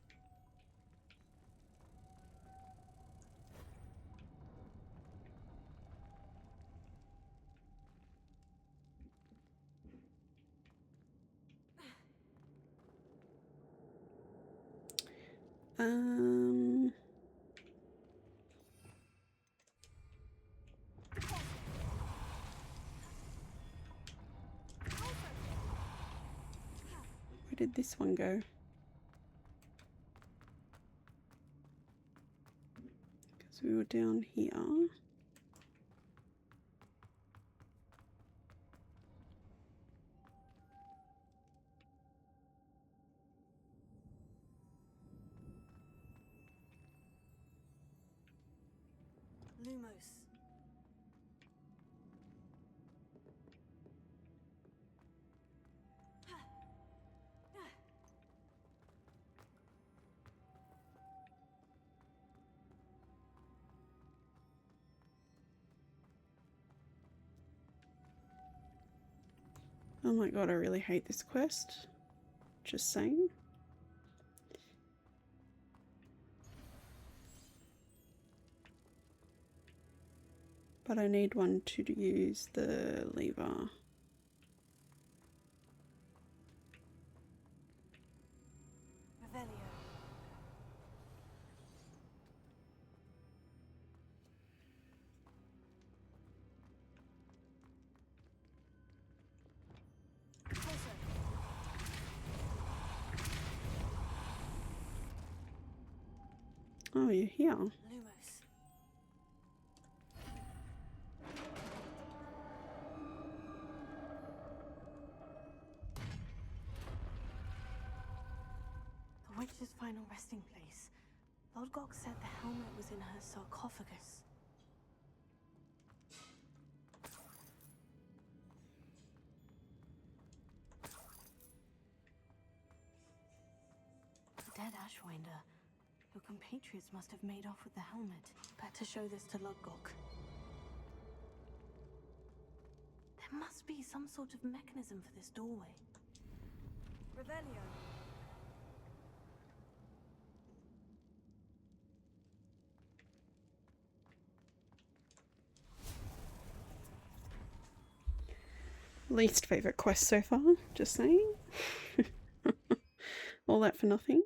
Um... Where did this one go? we were down here. Lumos. Oh my god, I really hate this quest. Just saying. But I need one to use the lever. Oh, you're here. Lumos. The witch's final resting place. Lodgok said the helmet was in her sarcophagus. The dead Ashwinder. Your compatriots must have made off with the helmet. Better show this to Lodgok. There must be some sort of mechanism for this doorway. Revelio. Least favourite quest so far, just saying. All that for nothing.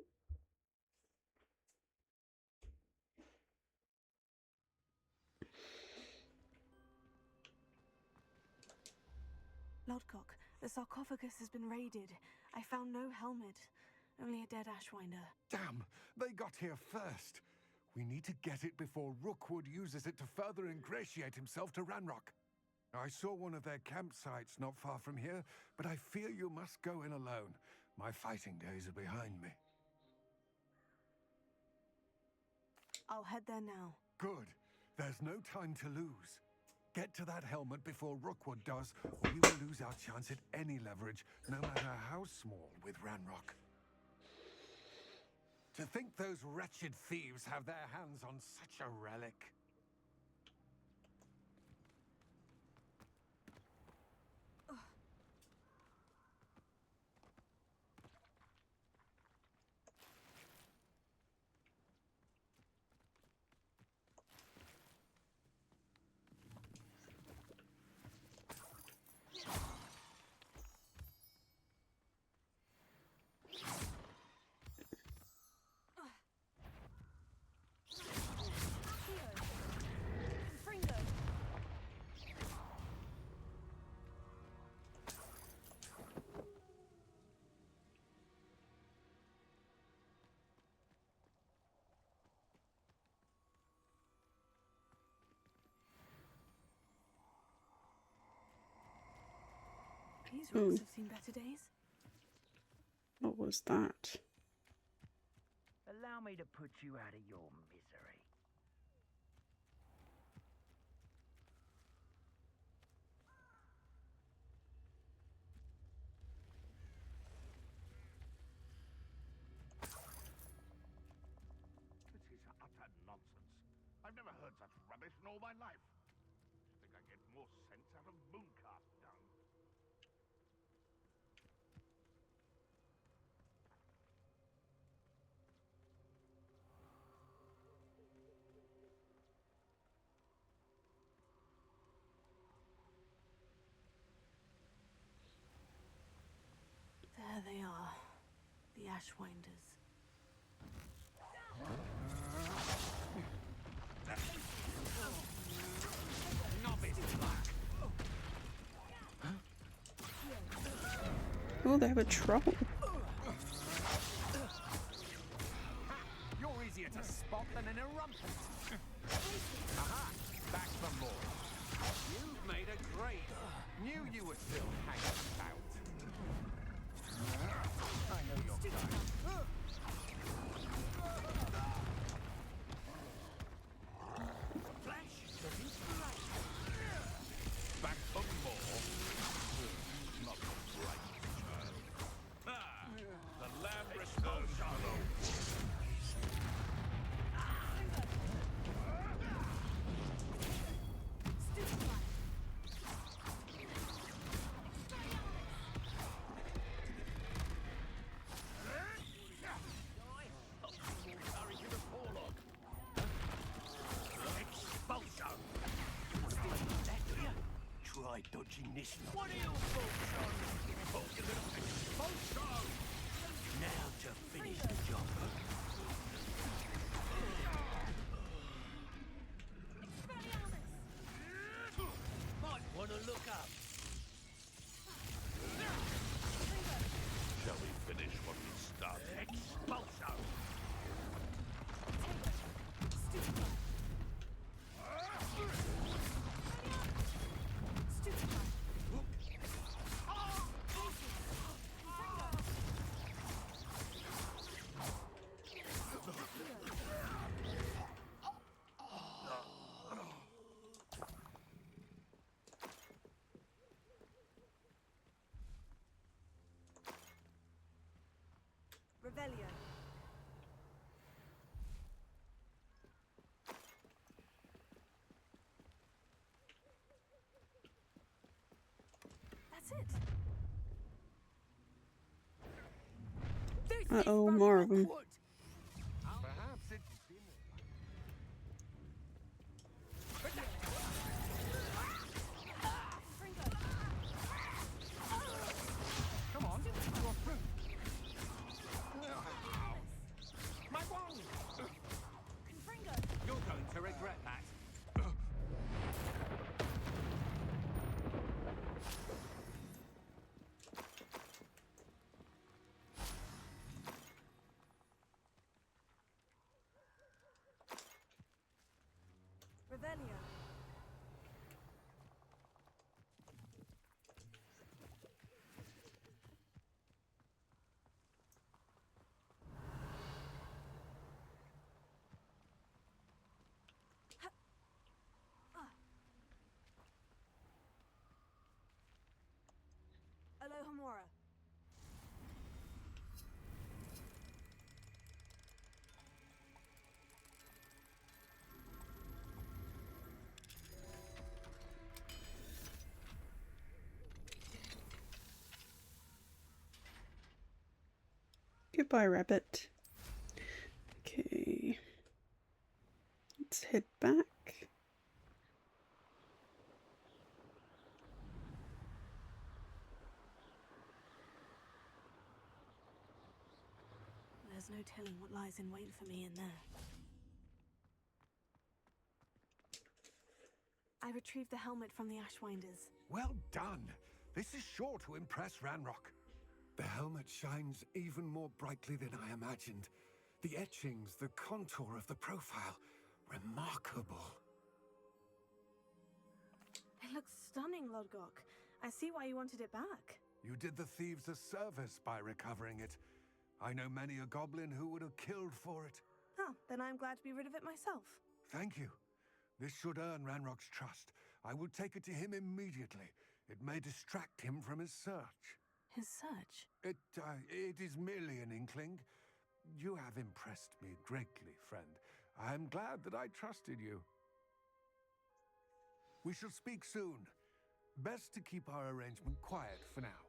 Lodgok, the sarcophagus has been raided. I found no helmet, only a dead Ashwinder. Damn, they got here first. We need to get it before Rookwood uses it to further ingratiate himself to Ranrock. I saw one of their campsites not far from here, but I fear you must go in alone. My fighting days are behind me. I'll head there now. Good. There's no time to lose. Get to that helmet before Rookwood does, or we will lose our chance at any leverage, no matter how small, with Ranrock. To think those wretched thieves have their hands on such a relic. These rocks have seen better days. What was that? Allow me to put you out of your misery. This is utter nonsense. I've never heard such rubbish in all my life. I think I get more sense out of Mooncast dung. There they are, the Ashwinders. Oh, they have a troll. You're easier easier to spot than in a rumpus. Aha! Back for more. You've made a grade. Knew you were still hanging about. I know your kind. Flash to inspiration. Back for more. Not right, child. Ah, the lamb returns alone. Try dodging this. What are your thoughts on? Now to finish the job. Might want to look up. Shall we finish what we started? Expulso! Revelio. That's it. Uh-oh, more of them. Perhaps it's been Come on, you're through. My wand! You're going to regret that. Revelio. Alohomora. Goodbye, rabbit. Okay. Let's head back. There's no telling what lies in wait for me in there. I retrieved the helmet from the Ashwinders. Well done! This is sure to impress Ranrock. The helmet shines even more brightly than I imagined. The etchings, the contour of the profile, remarkable. It looks stunning, Lodgok. I see why you wanted it back. You did the thieves a service by recovering it. I know many a goblin who would have killed for it. Oh, then I'm glad to be rid of it myself. Thank you. This should earn Ranrock's trust. I will take it to him immediately. It may distract him from his search. His search? It is merely an inkling. You have impressed me greatly, friend. I am glad that I trusted you. We shall speak soon. Best to keep our arrangement quiet for now.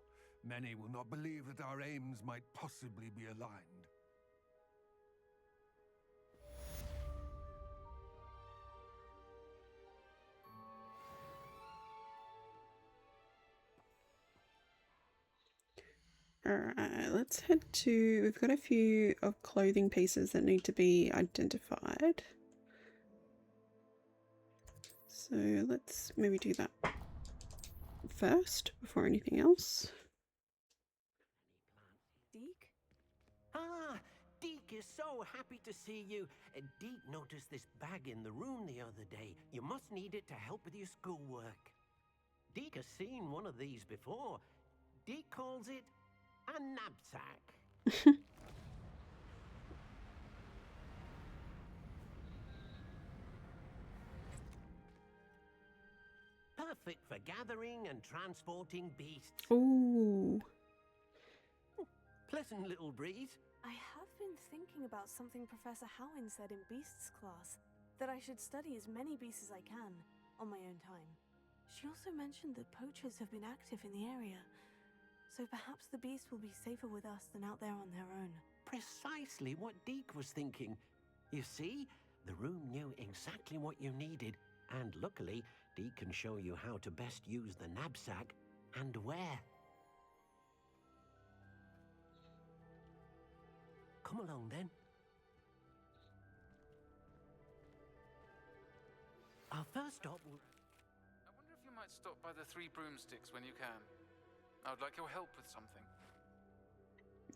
Many will not believe that our aims might possibly be aligned. Alright, let's head to... We've got a few of clothing pieces that need to be identified. So let's maybe do that first before anything else. Deke? Ah, Deke Deke is so happy to see you. Deke noticed this bag in the room the other day. You must need it to help with your schoolwork. Deke has seen one of these before. Deke calls it a knapsack. Perfect for gathering and transporting beasts. Ooh. Pleasant little breeze. I have been thinking about something Professor Howin said in Beasts class, that I should study as many beasts as I can, on my own time. She also mentioned that poachers have been active in the area, so perhaps the beasts will be safer with us than out there on their own. Precisely what Deke was thinking. You see, the room knew exactly what you needed, and luckily, Deke can show you how to best use the knapsack and where. Come along then. Our first stop will... I wonder if you might stop by the Three Broomsticks when you can. I would like your help with something.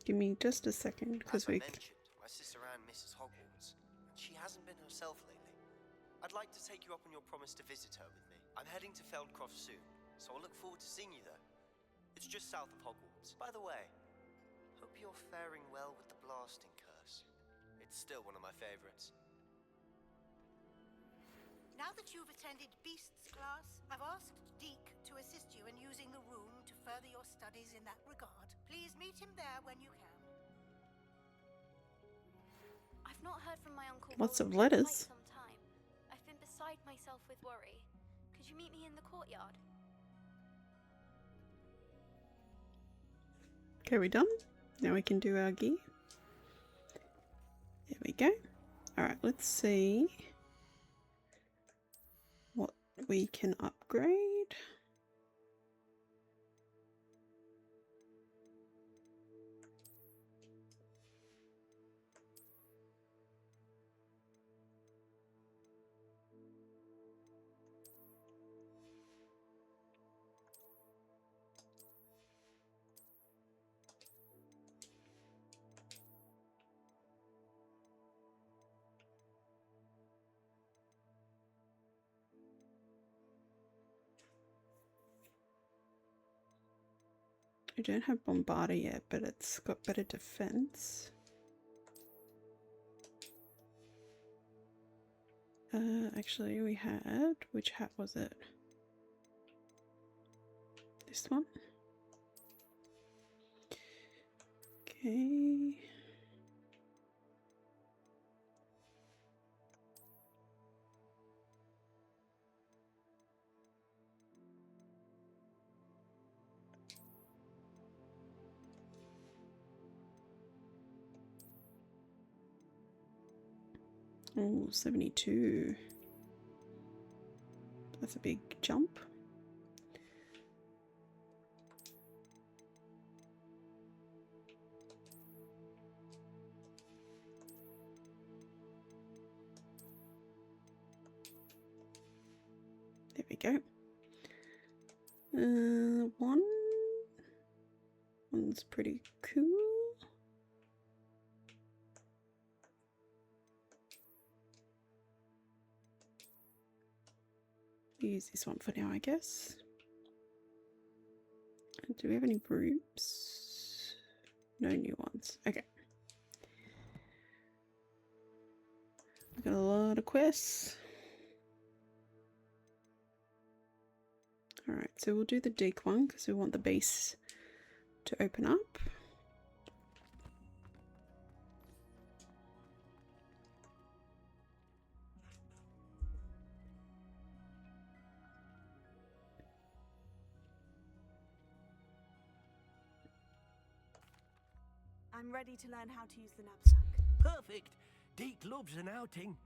Give me just a second, because we... mentioned, my sister Anne misses Hogwarts, and she hasn't been herself lately. I'd like to take you up on your promise to visit her with me. I'm heading to Feldcroft soon, so I'll look forward to seeing you there. It's just south of Hogwarts. By the way, hope you're faring well with the blasting curse. It's still one of my favorites. Now that you've attended Beasts class, I've asked Deke to assist you in using the room to further your studies in that regard. Please meet him there when you can. I've not heard from my uncle Lots of Roland in letters. quite some time. I've been beside myself with worry. Could you meet me in the courtyard? Okay, we done? Now we can do our gear. There we go. Alright, let's see what we can upgrade. I don't have Bombarder yet, but it's got better defense. Actually, we had... which hat was it? This one? Okay. Oh, 72. That's a big jump. There we go. One's pretty cool. Use this one for now, I guess. Do we have any groups? No new ones. Okay. We've got a lot of quests. Alright, so we'll do the Deke one because we want the base to open up. I'm ready to learn how to use the knapsack. Perfect! Deke loves an outing.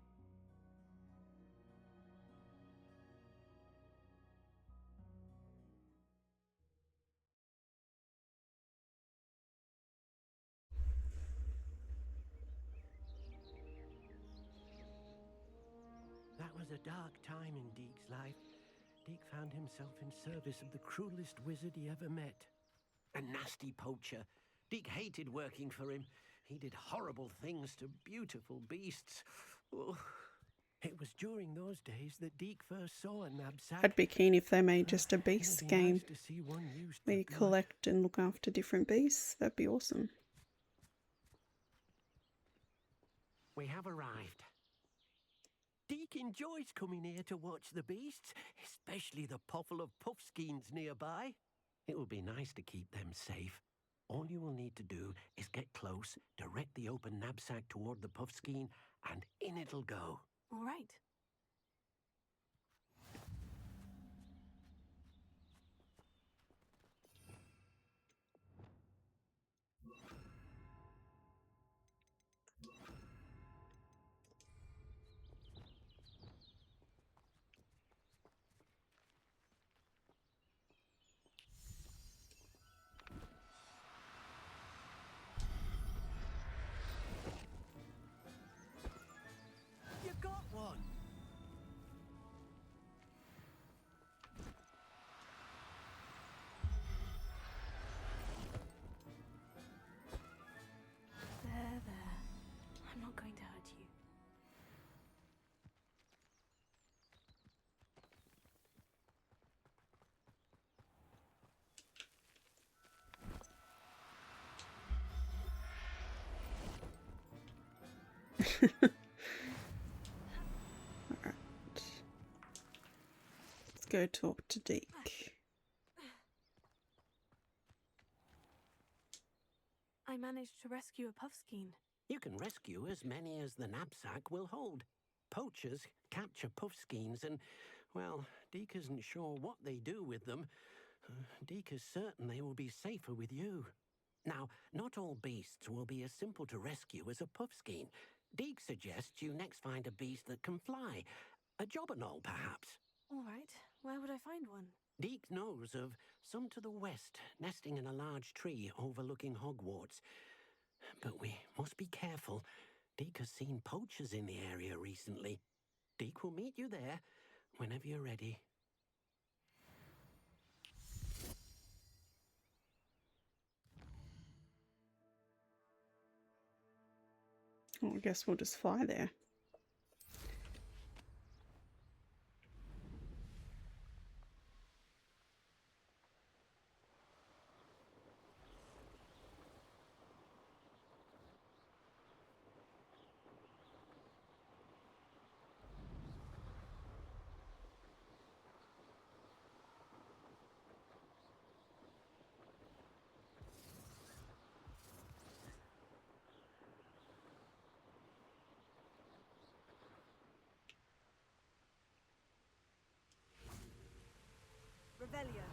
That was a dark time in Deke's life. Deke found himself in service of the cruelest wizard he ever met. A nasty poacher. Deke hated working for him. He did horrible things to beautiful beasts. Oh, it was during those days that Deke first saw a knapsack. I'd be keen if they made just a It'd beasts be game nice to see one used where for you good. collect and look after different beasts. That'd be awesome. We have arrived. Deke enjoys coming here to watch the beasts, especially the potful of puffskeins nearby. It will be nice to keep them safe. All you will need to do is get close, direct the open knapsack toward the puffskein, and in it'll go. All right. You got one! There. I'm not going to hurt you. Alright. Let's go talk to Deke. I managed to rescue a puffskein. You can rescue as many as the knapsack will hold. Poachers capture puffskeins and, well, Deke isn't sure what they do with them. Deke is certain they will be safer with you. Now, not all beasts will be as simple to rescue as a puffskein. Deke suggests you next find a beast that can fly. A jobberknoll, perhaps. All right. Where would I find one? Deke knows of some to the west, nesting in a large tree overlooking Hogwarts. But we must be careful. Deke has seen poachers in the area recently. Deke will meet you there whenever you're ready. Oh, I guess we'll just fly there. Revelio.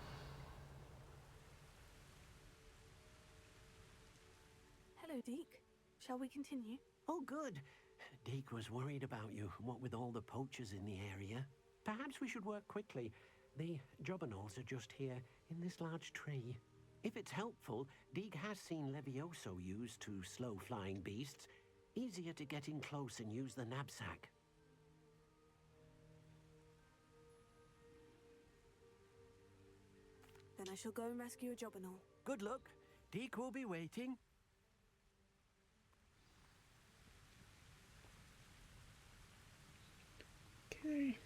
Hello, Deke. Shall we continue? Oh, good. Deke was worried about you, what with all the poachers in the area. Perhaps we should work quickly. The jobberknolls are just here, in this large tree. If it's helpful, Deke has seen Levioso used to slow flying beasts. Easier to get in close and use the knapsack. Then I shall go and rescue a jobberknoll. Good luck. Deke will be waiting. Okay.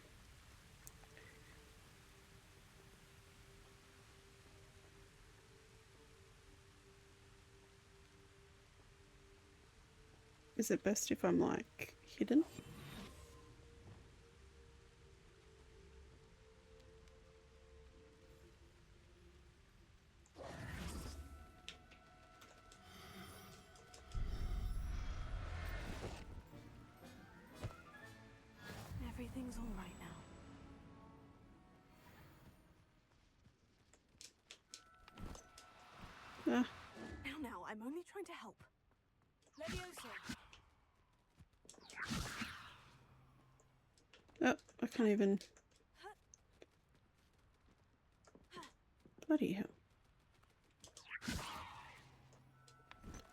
Is it best if I'm like hidden? Everything's all right now. Ah. Now, I'm only trying to help. Levioso. Oh, I can't even. Bloody hell.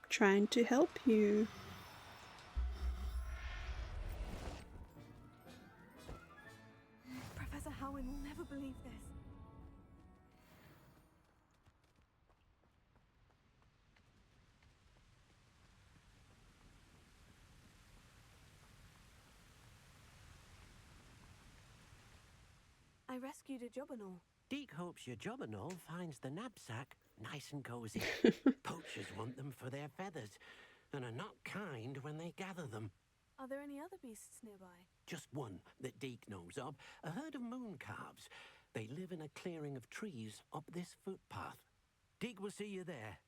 Trying to help you. Professor Howin will never believe this. I rescued a Jobberknoll. Deke hopes your Jobberknoll finds the knapsack nice and cozy. Poachers want them for their feathers, and are not kind when they gather them. Are there any other beasts nearby? Just one that Deke knows of, a herd of moon calves. They live in a clearing of trees up this footpath. Deke will see you there.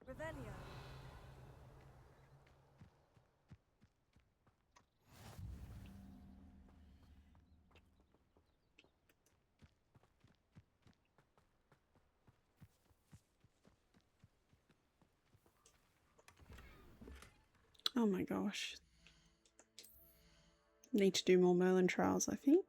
Revelio. Oh my gosh. Need to do more Merlin trials, I think.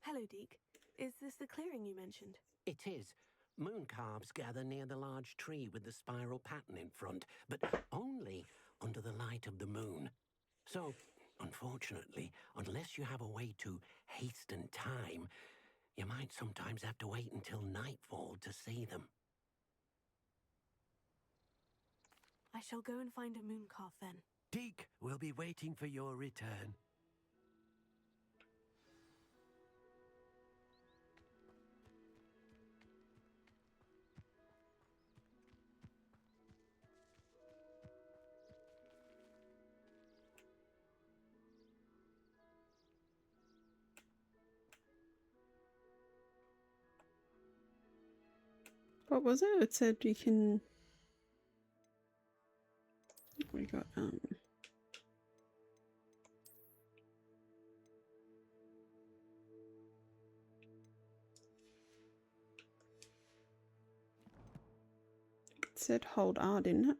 Hello, Deke. Is this the clearing you mentioned? It is. Moon calves gather near the large tree with the spiral pattern in front, but only under the light of the moon. So, unfortunately, unless you have a way to hasten time, you might sometimes have to wait until nightfall to see them. I shall go and find a moon calf then. Deke will be waiting for your return. What was it? It said you can... We got, It said hold R, didn't it?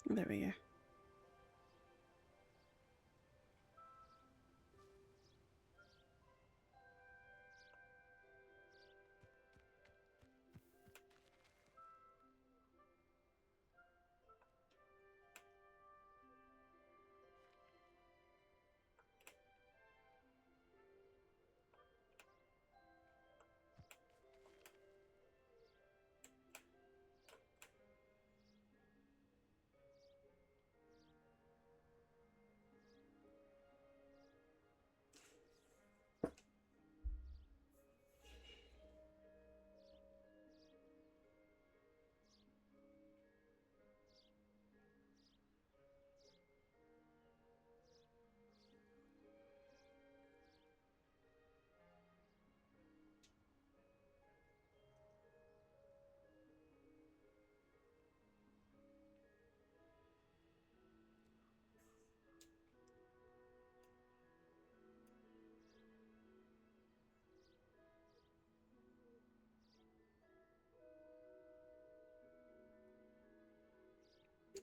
There we go.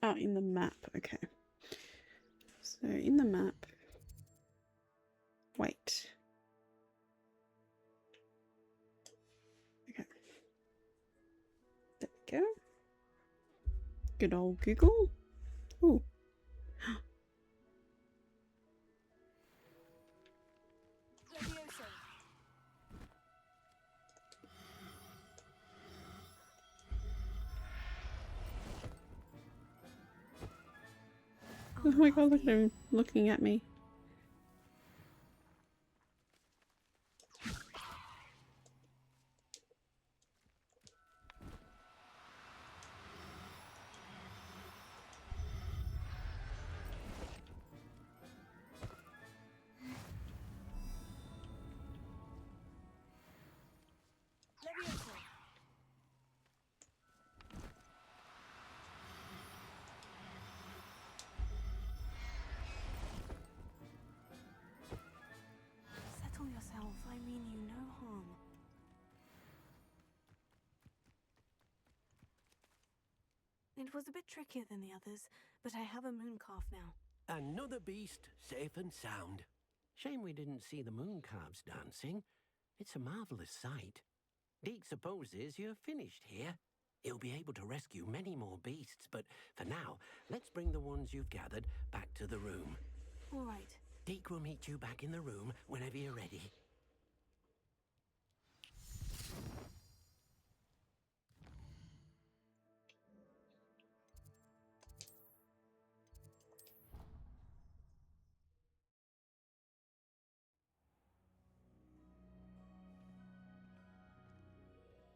Oh, in the map, okay. So in the map, wait. Okay. There we go. Good old Google. Ooh. Oh my god, look at him looking at me. It was a bit trickier than the others, but I have a moon calf now. Another beast, safe and sound. Shame we didn't see the moon calves dancing. It's a marvelous sight. Deke supposes you're finished here. He'll be able to rescue many more beasts, but for now, let's bring the ones you've gathered back to the room. All right. Deke will meet you back in the room whenever you're ready.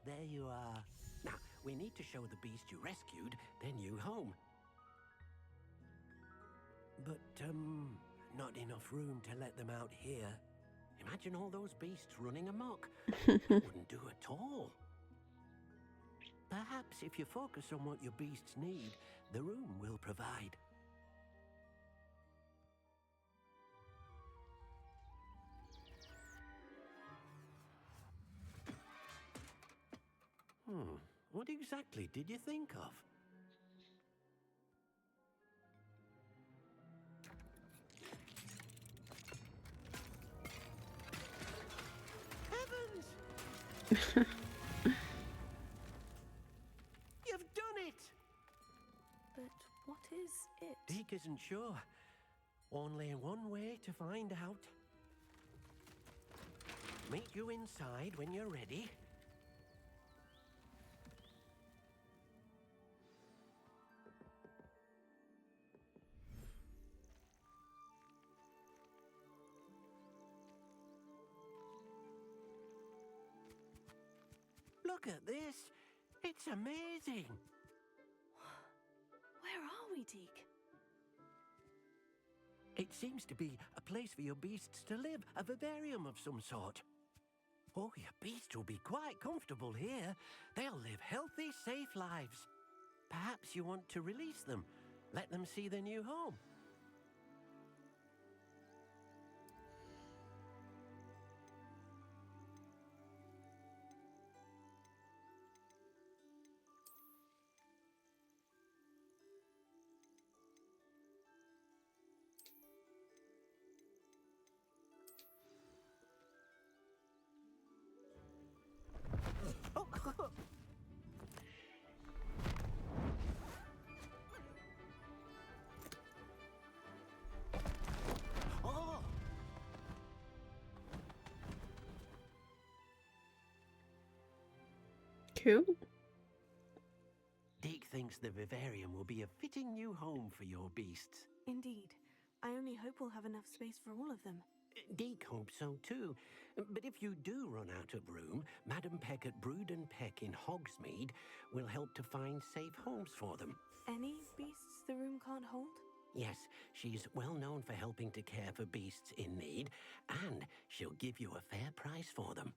There you are. Now, we need to show the beast you rescued their new home. But, not enough room to let them out here. Imagine all those beasts running amok. It wouldn't do at all. Perhaps if you focus on what your beasts need, the room will provide. What exactly did you think of? Heavens! You've done it! But what is it? Deke isn't sure. Only one way to find out. Meet you inside when you're ready. Look at this. It's amazing. Where are we, Deke? It seems to be a place for your beasts to live, a vivarium of some sort. Oh, your beasts will be quite comfortable here. They'll live healthy, safe lives. Perhaps you want to release them, let them see their new home. Cool. Deke thinks the vivarium will be a fitting new home for your beasts. Indeed. I only hope we'll have enough space for all of them. Deke hopes so too. But if you do run out of room, Madam Peck at Brood and Peck in Hogsmeade will help to find safe homes for them. Any beasts the room can't hold? Yes, she's well known for helping to care for beasts in need, and she'll give you a fair price for them.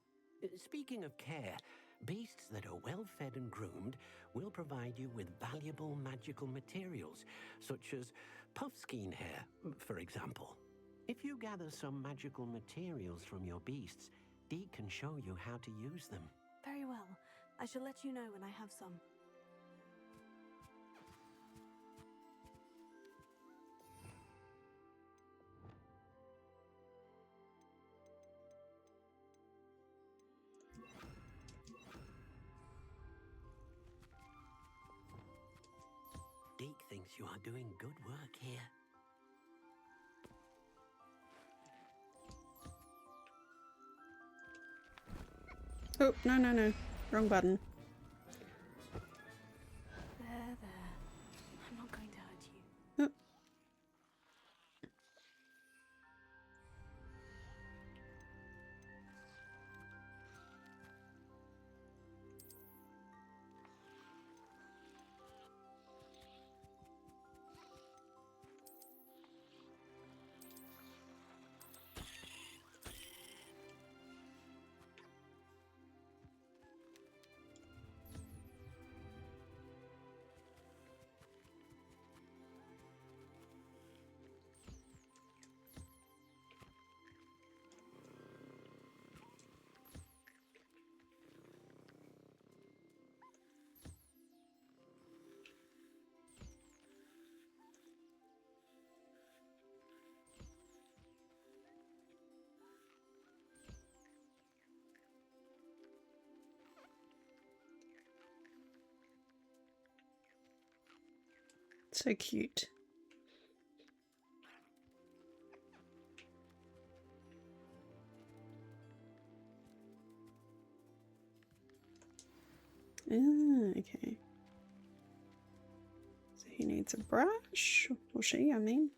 Speaking of care, beasts that are well fed and groomed will provide you with valuable magical materials, such as puffskein hair, for example. If you gather some magical materials from your beasts, Deke can show you how to use them. Very well. I shall let you know when I have some. Deke thinks you are doing good work here. Oh, no, no, no. Wrong button. There. I'm not going to hurt you. Oh. So cute. Ah, okay. So he needs a brush, or she, I mean.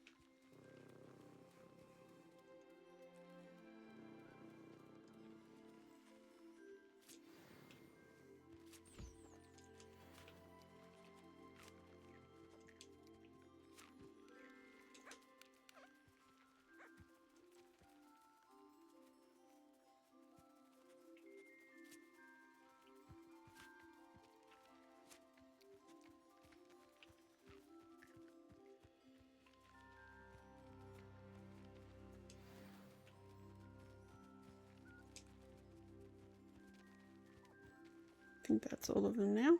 I think that's all of them now.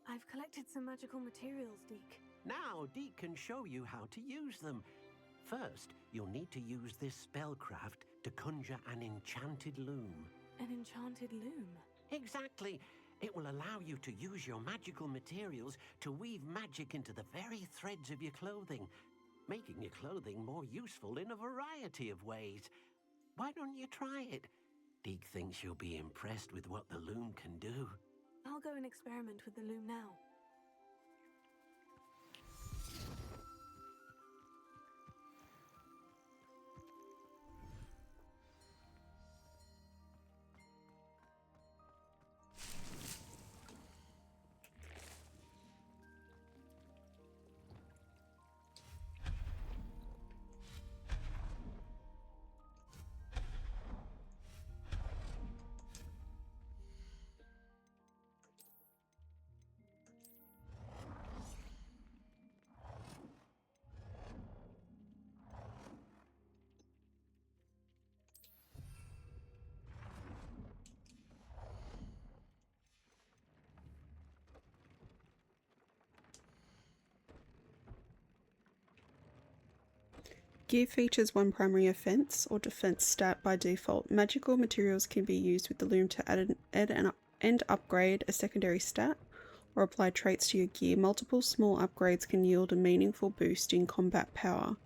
I've collected some magical materials, Deke. Now, Deke can show you how to use them. First, you'll need to use this spellcraft to conjure an enchanted loom. An enchanted loom? Exactly. It will allow you to use your magical materials to weave magic into the very threads of your clothing, making your clothing more useful in a variety of ways. Why don't you try it? Deke thinks you'll be impressed with what the loom can do. I'll go and experiment with the loom now. Gear features one primary offense or defense stat by default. Magical materials can be used with the loom to add and upgrade a secondary stat or apply traits to your gear. Multiple small upgrades can yield a meaningful boost in combat power.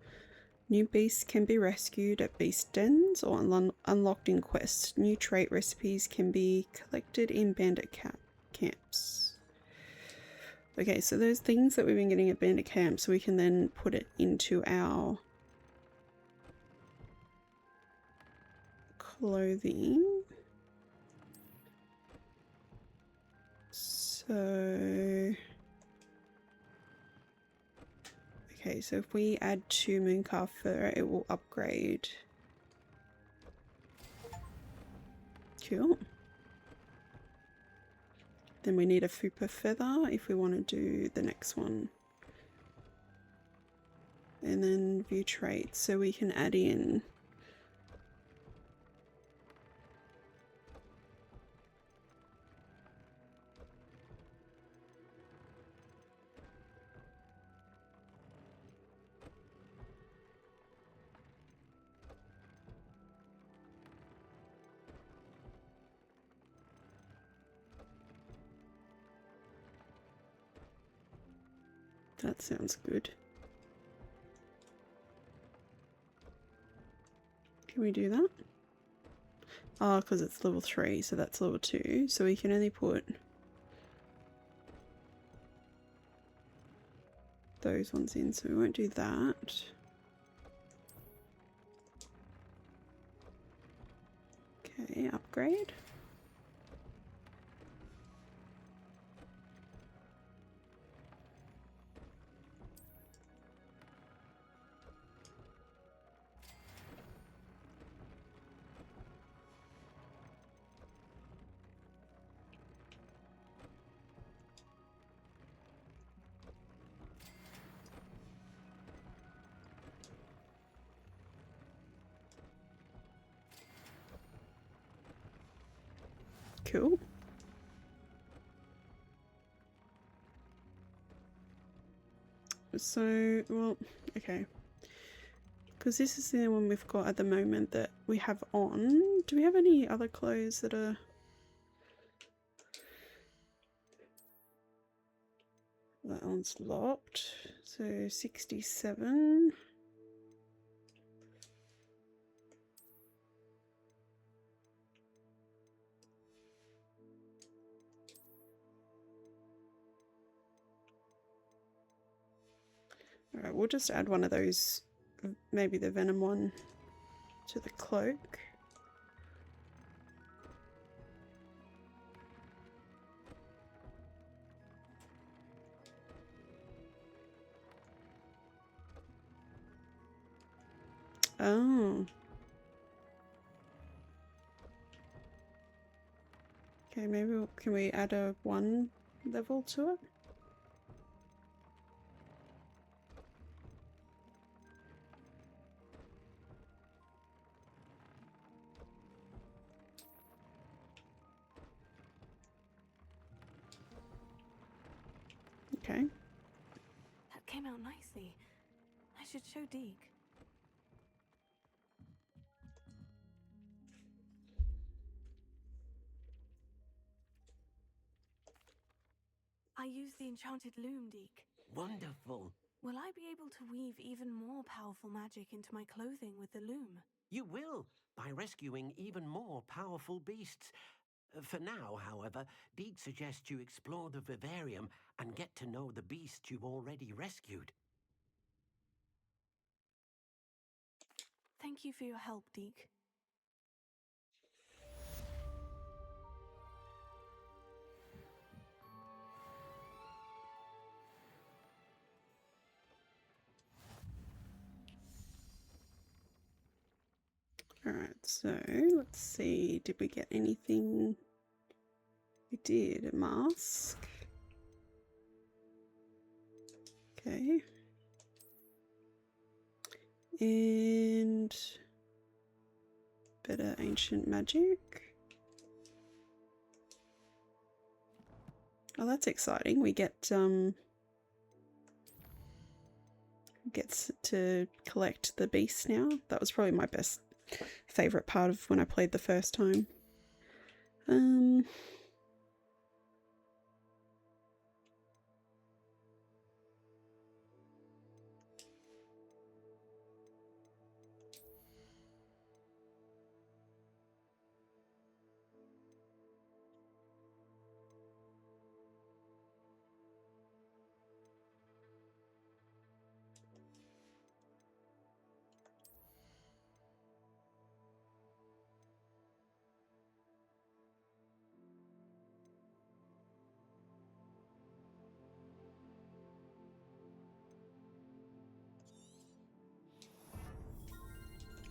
New beasts can be rescued at beast dens or unlocked in quests. New trait recipes can be collected in bandit camps. Okay, so those things that we've been getting at bandit camps, we can then put it into our clothing. So okay, so if we add 2 mooncalf fur, it will upgrade. Cool. Then we need a fupa feather if we want to do the next one. And then view traits, so we can add in that sounds good. Can we do that? Oh, because it's level 3, so that's level 2. So we can only put those ones in, so we won't do that. Okay, upgrade. Cool. So, well, okay. Because this is the one we've got at the moment that we have on. Do we have any other clothes that are... one's locked. So 67. Alright, we'll just add one of those, maybe the venom one, to the cloak. Oh. Okay, maybe can we add a 1 level to it? Okay. That came out nicely. I should show Deke. I used the enchanted loom, Deke. Wonderful. Will I be able to weave even more powerful magic into my clothing with the loom? You will, by rescuing even more powerful beasts. For now, however, Deke suggests you explore the vivarium and get to know the beasts you've already rescued. Thank you for your help, Deke. Alright, so let's see, did we get anything? We did, a mask. Okay. And better ancient magic. Oh, that's exciting. We get gets to collect the beast now. That was probably my favorite part of when I played the first time.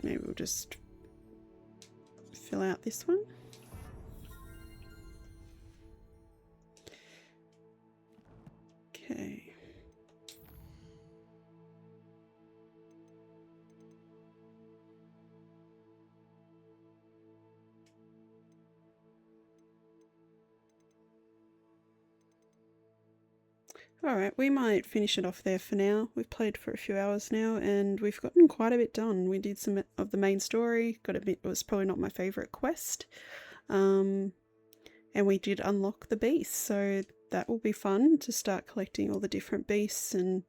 Maybe we'll just fill out this one. Okay. Alright, we might finish it off there for now. We've played for a few hours now and we've gotten quite a bit done. We did some of the main story, got a bit, it was probably not my favourite quest. And we did unlock the beasts, so that will be fun to start collecting all the different beasts, and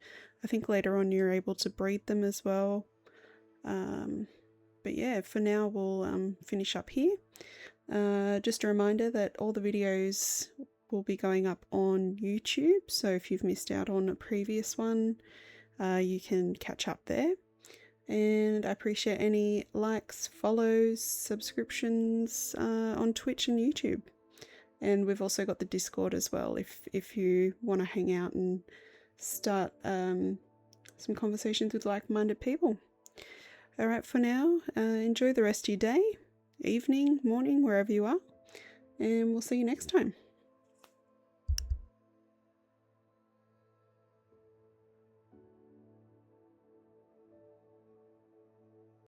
I think later on you're able to breed them as well. But yeah, for now we'll finish up here. Just a reminder that all the videos will be going up on YouTube, so if you've missed out on a previous one, you can catch up there. And I appreciate any likes, follows, subscriptions on Twitch and YouTube. And we've also got the Discord as well if you want to hang out and start some conversations with like-minded people. Alright, for now, enjoy the rest of your day, evening, morning, wherever you are, and we'll see you next time.